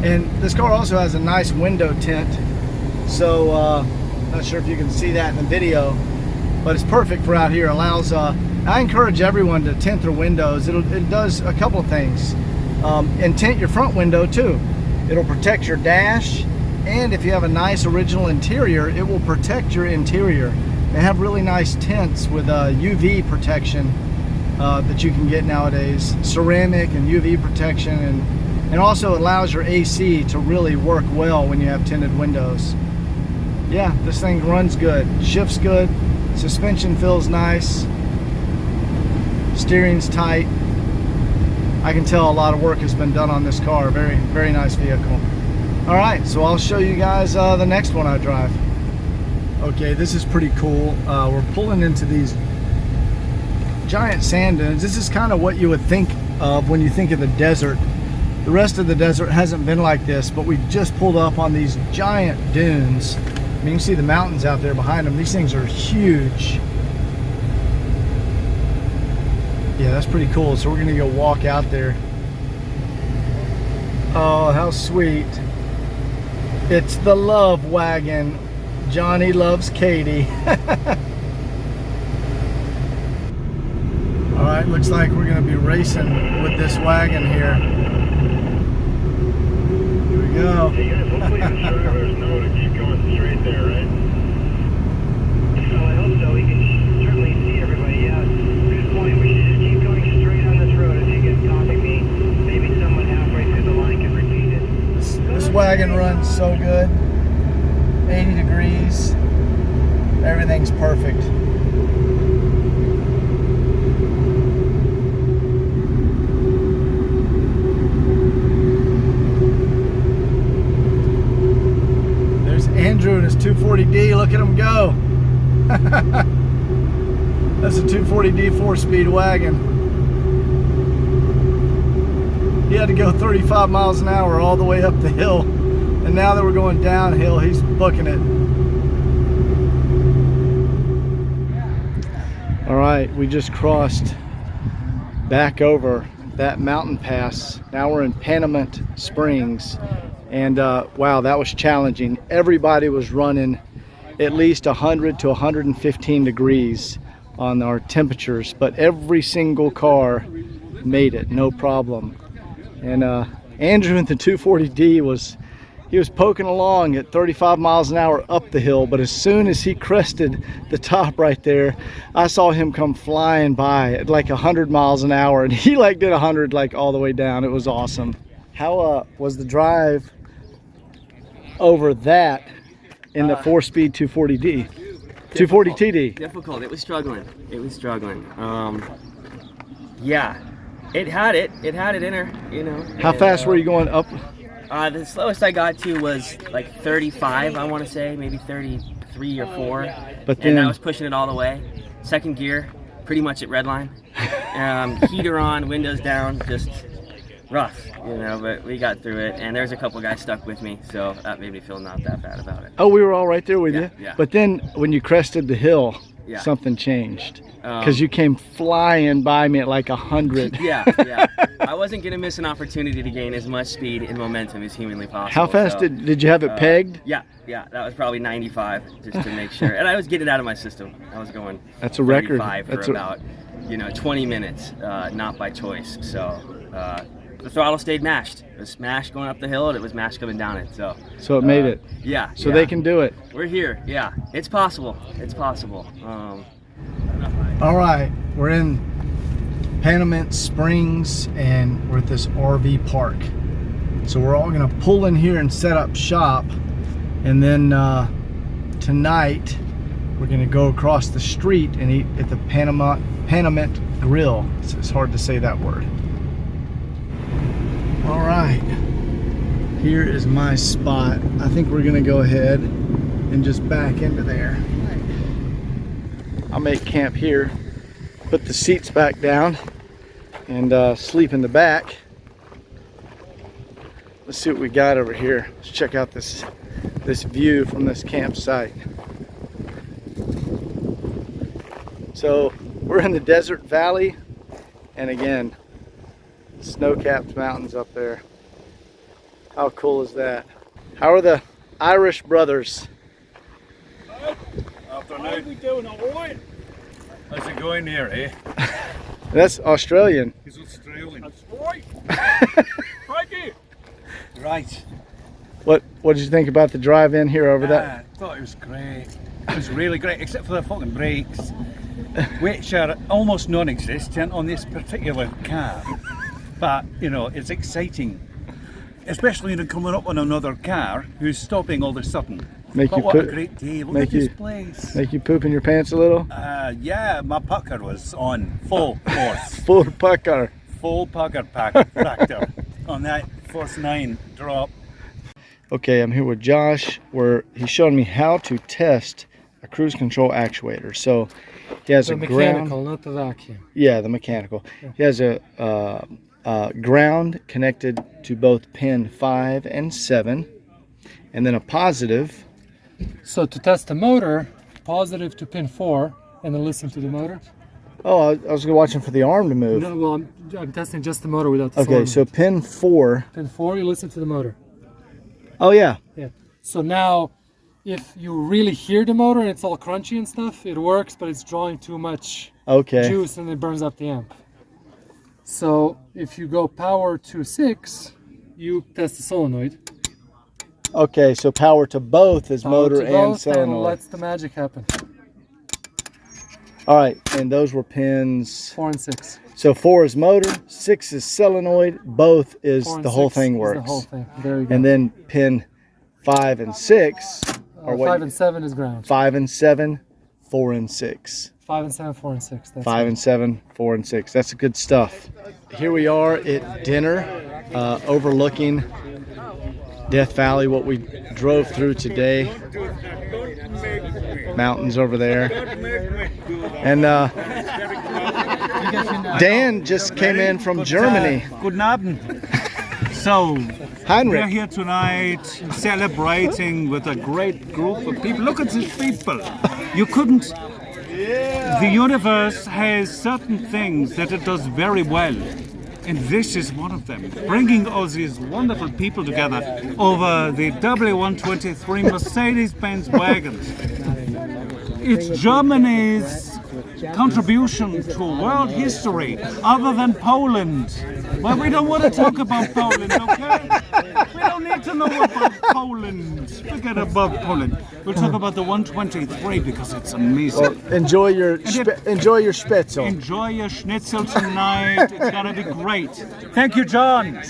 And this car also has a nice window tint. So not sure if you can see that in the video, but it's perfect for out here. Allows I encourage everyone to tint their windows. It does a couple of things. And tint your front window too. It'll protect your dash, and if you have a nice original interior, it will protect your interior. They have really nice tints with UV protection that you can get nowadays. Ceramic and UV protection, and also allows your AC to really work well when you have tinted windows. Yeah, this thing runs good, shifts good, suspension feels nice, steering's tight. I can tell a lot of work has been done on this car. Very, very nice vehicle. All right, so I'll show you guys the next one I drive. Okay, this is pretty cool. We're pulling into these giant sand dunes. This is kind of what you would think of when you think of the desert. The rest of the desert hasn't been like this, but we just pulled up on these giant dunes. I mean, you can see the mountains out there behind them. These things are huge. Yeah, that's pretty cool. So we're gonna go walk out there. Oh, how sweet. It's the love wagon. Johnny loves Katie. All right, looks like we're gonna be racing with this wagon here. Here we go. Hey guys, hopefully the drivers know to keep going straight there, right? Well, I hope so. We can certainly see everybody. Yeah, good point. We should just keep going straight on this road. If you can copy me, maybe someone halfway through the line can repeat it. This wagon runs so good. 80 degrees. Everything's perfect. Andrew and his 240D, look at him go. That's a 240D 4-speed wagon. He had to go 35 miles an hour all the way up the hill, and now that we're going downhill, he's booking it. All right, we just crossed back over that mountain pass. Now we're in Panamint Springs. And wow, that was challenging. Everybody was running at least 100 to 115 degrees on our temperatures, but every single car made it, no problem. And Andrew in the 240D was poking along at 35 miles an hour up the hill, but as soon as he crested the top right there, I saw him come flying by at like 100 miles an hour, and he like did 100 like all the way down. It was awesome. How was the drive over that in the 4-speed 240D? 240 TD. Difficult. It was struggling. Yeah, it had it in her, you know. How fast were you going up? The slowest I got to was like 35, I want to say, maybe 33 or 4. But then, and I was pushing it all the way. Second gear, pretty much at redline. Heater on, windows down, just rough, you know, but we got through it. And there's a couple guys stuck with me, so that made me feel not that bad about it. Oh, we were all right there with you? Yeah. But then when you crested the hill, Yeah. something changed. Because you came flying by me at like 100. Yeah. I wasn't going to miss an opportunity to gain as much speed and momentum as humanly possible. How fast did you have it pegged? Yeah, that was probably 95 just to make sure. And I was getting it out of my system. I was going That's a record. 35 for about 20 minutes, not by choice. So the throttle stayed mashed. It was mashed going up the hill, and it was mashed coming down it. So it made it. Yeah. So they can do it. We're here. Yeah, it's possible. It's possible. All right, we're in Panamint Springs, and we're at this RV park. So we're all gonna pull in here and set up shop, and then tonight we're gonna go across the street and eat at the Panamint Grill. It's hard to say that word. All right, here is my spot. I think we're gonna go ahead and just back into there. I'll make camp here, put the seats back down, and sleep in the back. Let's see what we got over here. Let's check out this view from this campsite. So we're in the desert valley, and again, snow-capped mountains up there. How cool is that? How are the Irish brothers? How are we doing, all right? How's it going here, eh? That's Australian. He's Australian. That's right. Crikey. Right. What did you think about the drive in here over that? I thought it was great. It was really great, except for the fucking brakes, which are almost non-existent on this particular car. But, you know, it's exciting. Especially when you're coming up on another car who's stopping all of a sudden. What a great day. Look at this place. Make you poop in your pants a little? Yeah, my pucker was on full force. Full pucker. Full pucker factor on that first 9 drop. Okay, I'm here with Josh, where he's showing me how to test a cruise control actuator. So he has a mechanical, ground, not the vacuum. Yeah, the mechanical. Yeah. He has a ground connected to both pin 5 and 7, and then a positive. So to test the motor, positive to pin 4, and then listen to the motor. Oh, I was watching for the arm to move. No, well, I'm testing just the motor without the Okay, so pin 4. Pin 4, you listen to the motor. Oh, yeah. Yeah. So now, if you really hear the motor and it's all crunchy and stuff, it works, but it's drawing too much juice and it burns up the amp. So if you go power to 6, you test the solenoid. Okay, so power to both is motor and solenoid. And lets the magic happen. All right, and those were pins 4 and 6. So 4 is motor, 6 is solenoid, both is the whole thing works. The whole thing. There you go. And then pin 5 and 6 are what? 5 and 7 is ground. 5 and 7, 4 and 6. 5 and 7, 4 and 6. That's 5 and 7, 4 and 6. That's good stuff. Here we are at dinner, overlooking Death Valley, what we drove through today. Mountains over there. And Dan just came in from Germany. Guten Abend. So, Heinrich. we're here tonight celebrating with a great group of people. Look at these people. You couldn't... The universe has certain things that it does very well. And this is one of them, bringing all these wonderful people together over the W123 Mercedes-Benz wagons. It's Germany's contribution to world history, other than Poland. But we don't want to talk about Poland, okay? We don't need to know about Poland. Forget about Poland. We'll talk about the 123 because it's amazing. Well, enjoy your spitzel. Enjoy your schnitzel tonight. It's gonna be great. Thank you, John.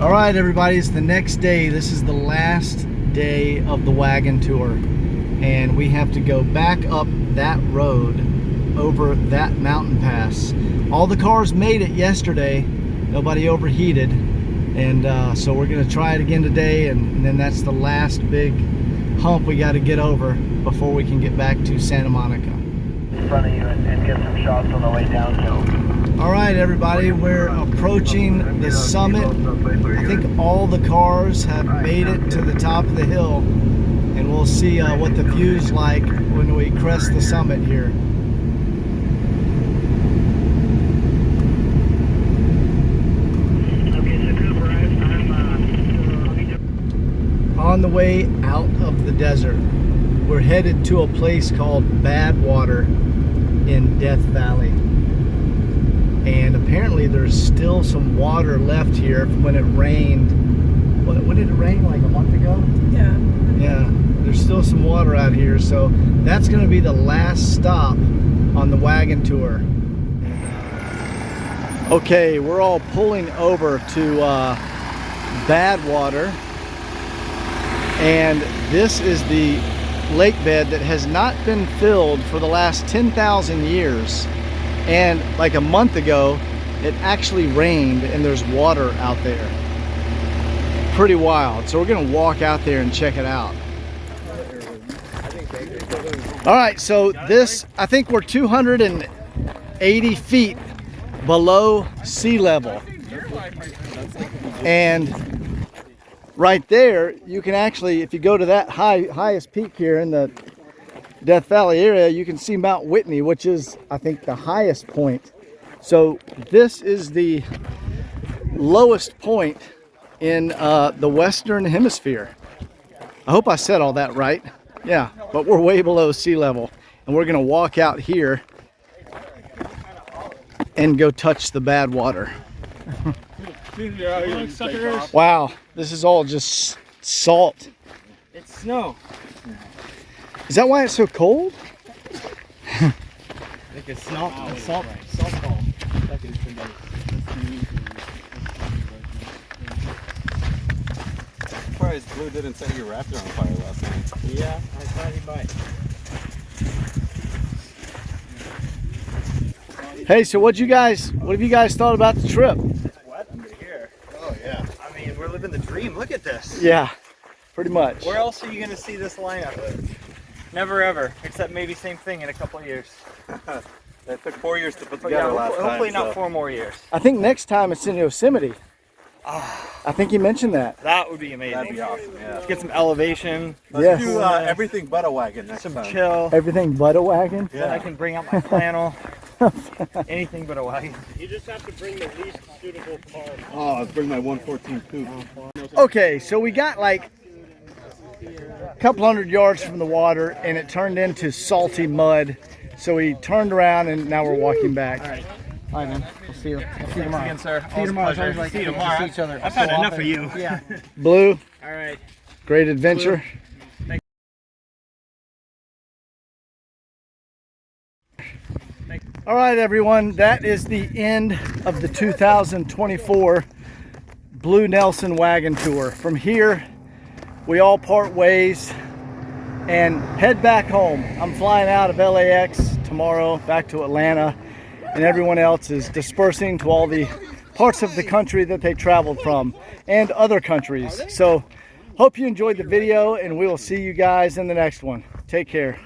All right, everybody, it's the next day. This is the last day of the wagon tour, and we have to go back up that road over that mountain pass. All the cars made it yesterday. Nobody overheated, and so we're gonna try it again today, and then that's the last big hump we got to get over before we can get back to Santa Monica. In front of you and get some shots on the way downhill. All right, everybody, we're approaching the summit. I think all the cars have made it to the top of the hill, and we'll see what the view's like when we crest the summit here. On the way out of the desert, we're headed to a place called Badwater in Death Valley. And apparently there's still some water left here from when it rained. When did it rain? Like a month ago? Yeah. Yeah, there's still some water out here. So that's going to be the last stop on the wagon tour. Okay, we're all pulling over to Badwater. And this is the lake bed that has not been filled for the last 10,000 years. And like a month ago, it actually rained and there's water out there. Pretty wild. So we're gonna walk out there and check it out. All right, so this, I think we're 280 feet below sea level. And right there, you can actually, if you go to that highest peak here in the Death Valley area, you can see Mount Whitney, which is, I think, the highest point. So this is the lowest point in the Western Hemisphere. I hope I said all that right. Yeah, but we're way below sea level, and we're gonna walk out here and go touch the Badwater. Wow, this is all just salt. It's snow. Is that why it's so cold? Like a salt ball. Surprised Blue didn't set your Raptor on fire last night. Yeah, I thought he might. Hey, so what have you guys thought about the trip? It's wet under here. Oh yeah. I mean, we're living the dream. Look at this. Yeah, pretty much. Where else are you going to see this lineup? Never ever, except maybe same thing in a couple of years. That took 4 years to put together last time. Hopefully not 4 more years. I think next time it's in Yosemite. I think you mentioned that. That would be amazing. That'd be awesome, yeah. Get some elevation. Let's do everything but a wagon next time. Some chill. Everything but a wagon? Yeah. Then I can bring out my flannel. Anything but a wagon. You just have to bring the least suitable car. Oh, I'll bring my 114 coupe. Okay, so we got like a couple hundred yards from the water, and it turned into salty mud. So we turned around, and now we're walking back. All right, man. We'll see you. See you tomorrow. Again, sir. See you tomorrow. See you tomorrow. See each other. I've had enough of you. Yeah. Blue. All right. Great adventure. All right, everyone. That is the end of the 2024 Blue Nelson Wagon Tour. From here, we all part ways and head back home. I'm flying out of LAX tomorrow back to Atlanta, and everyone else is dispersing to all the parts of the country that they traveled from and other countries. So hope you enjoyed the video, and we will see you guys in the next one. Take care.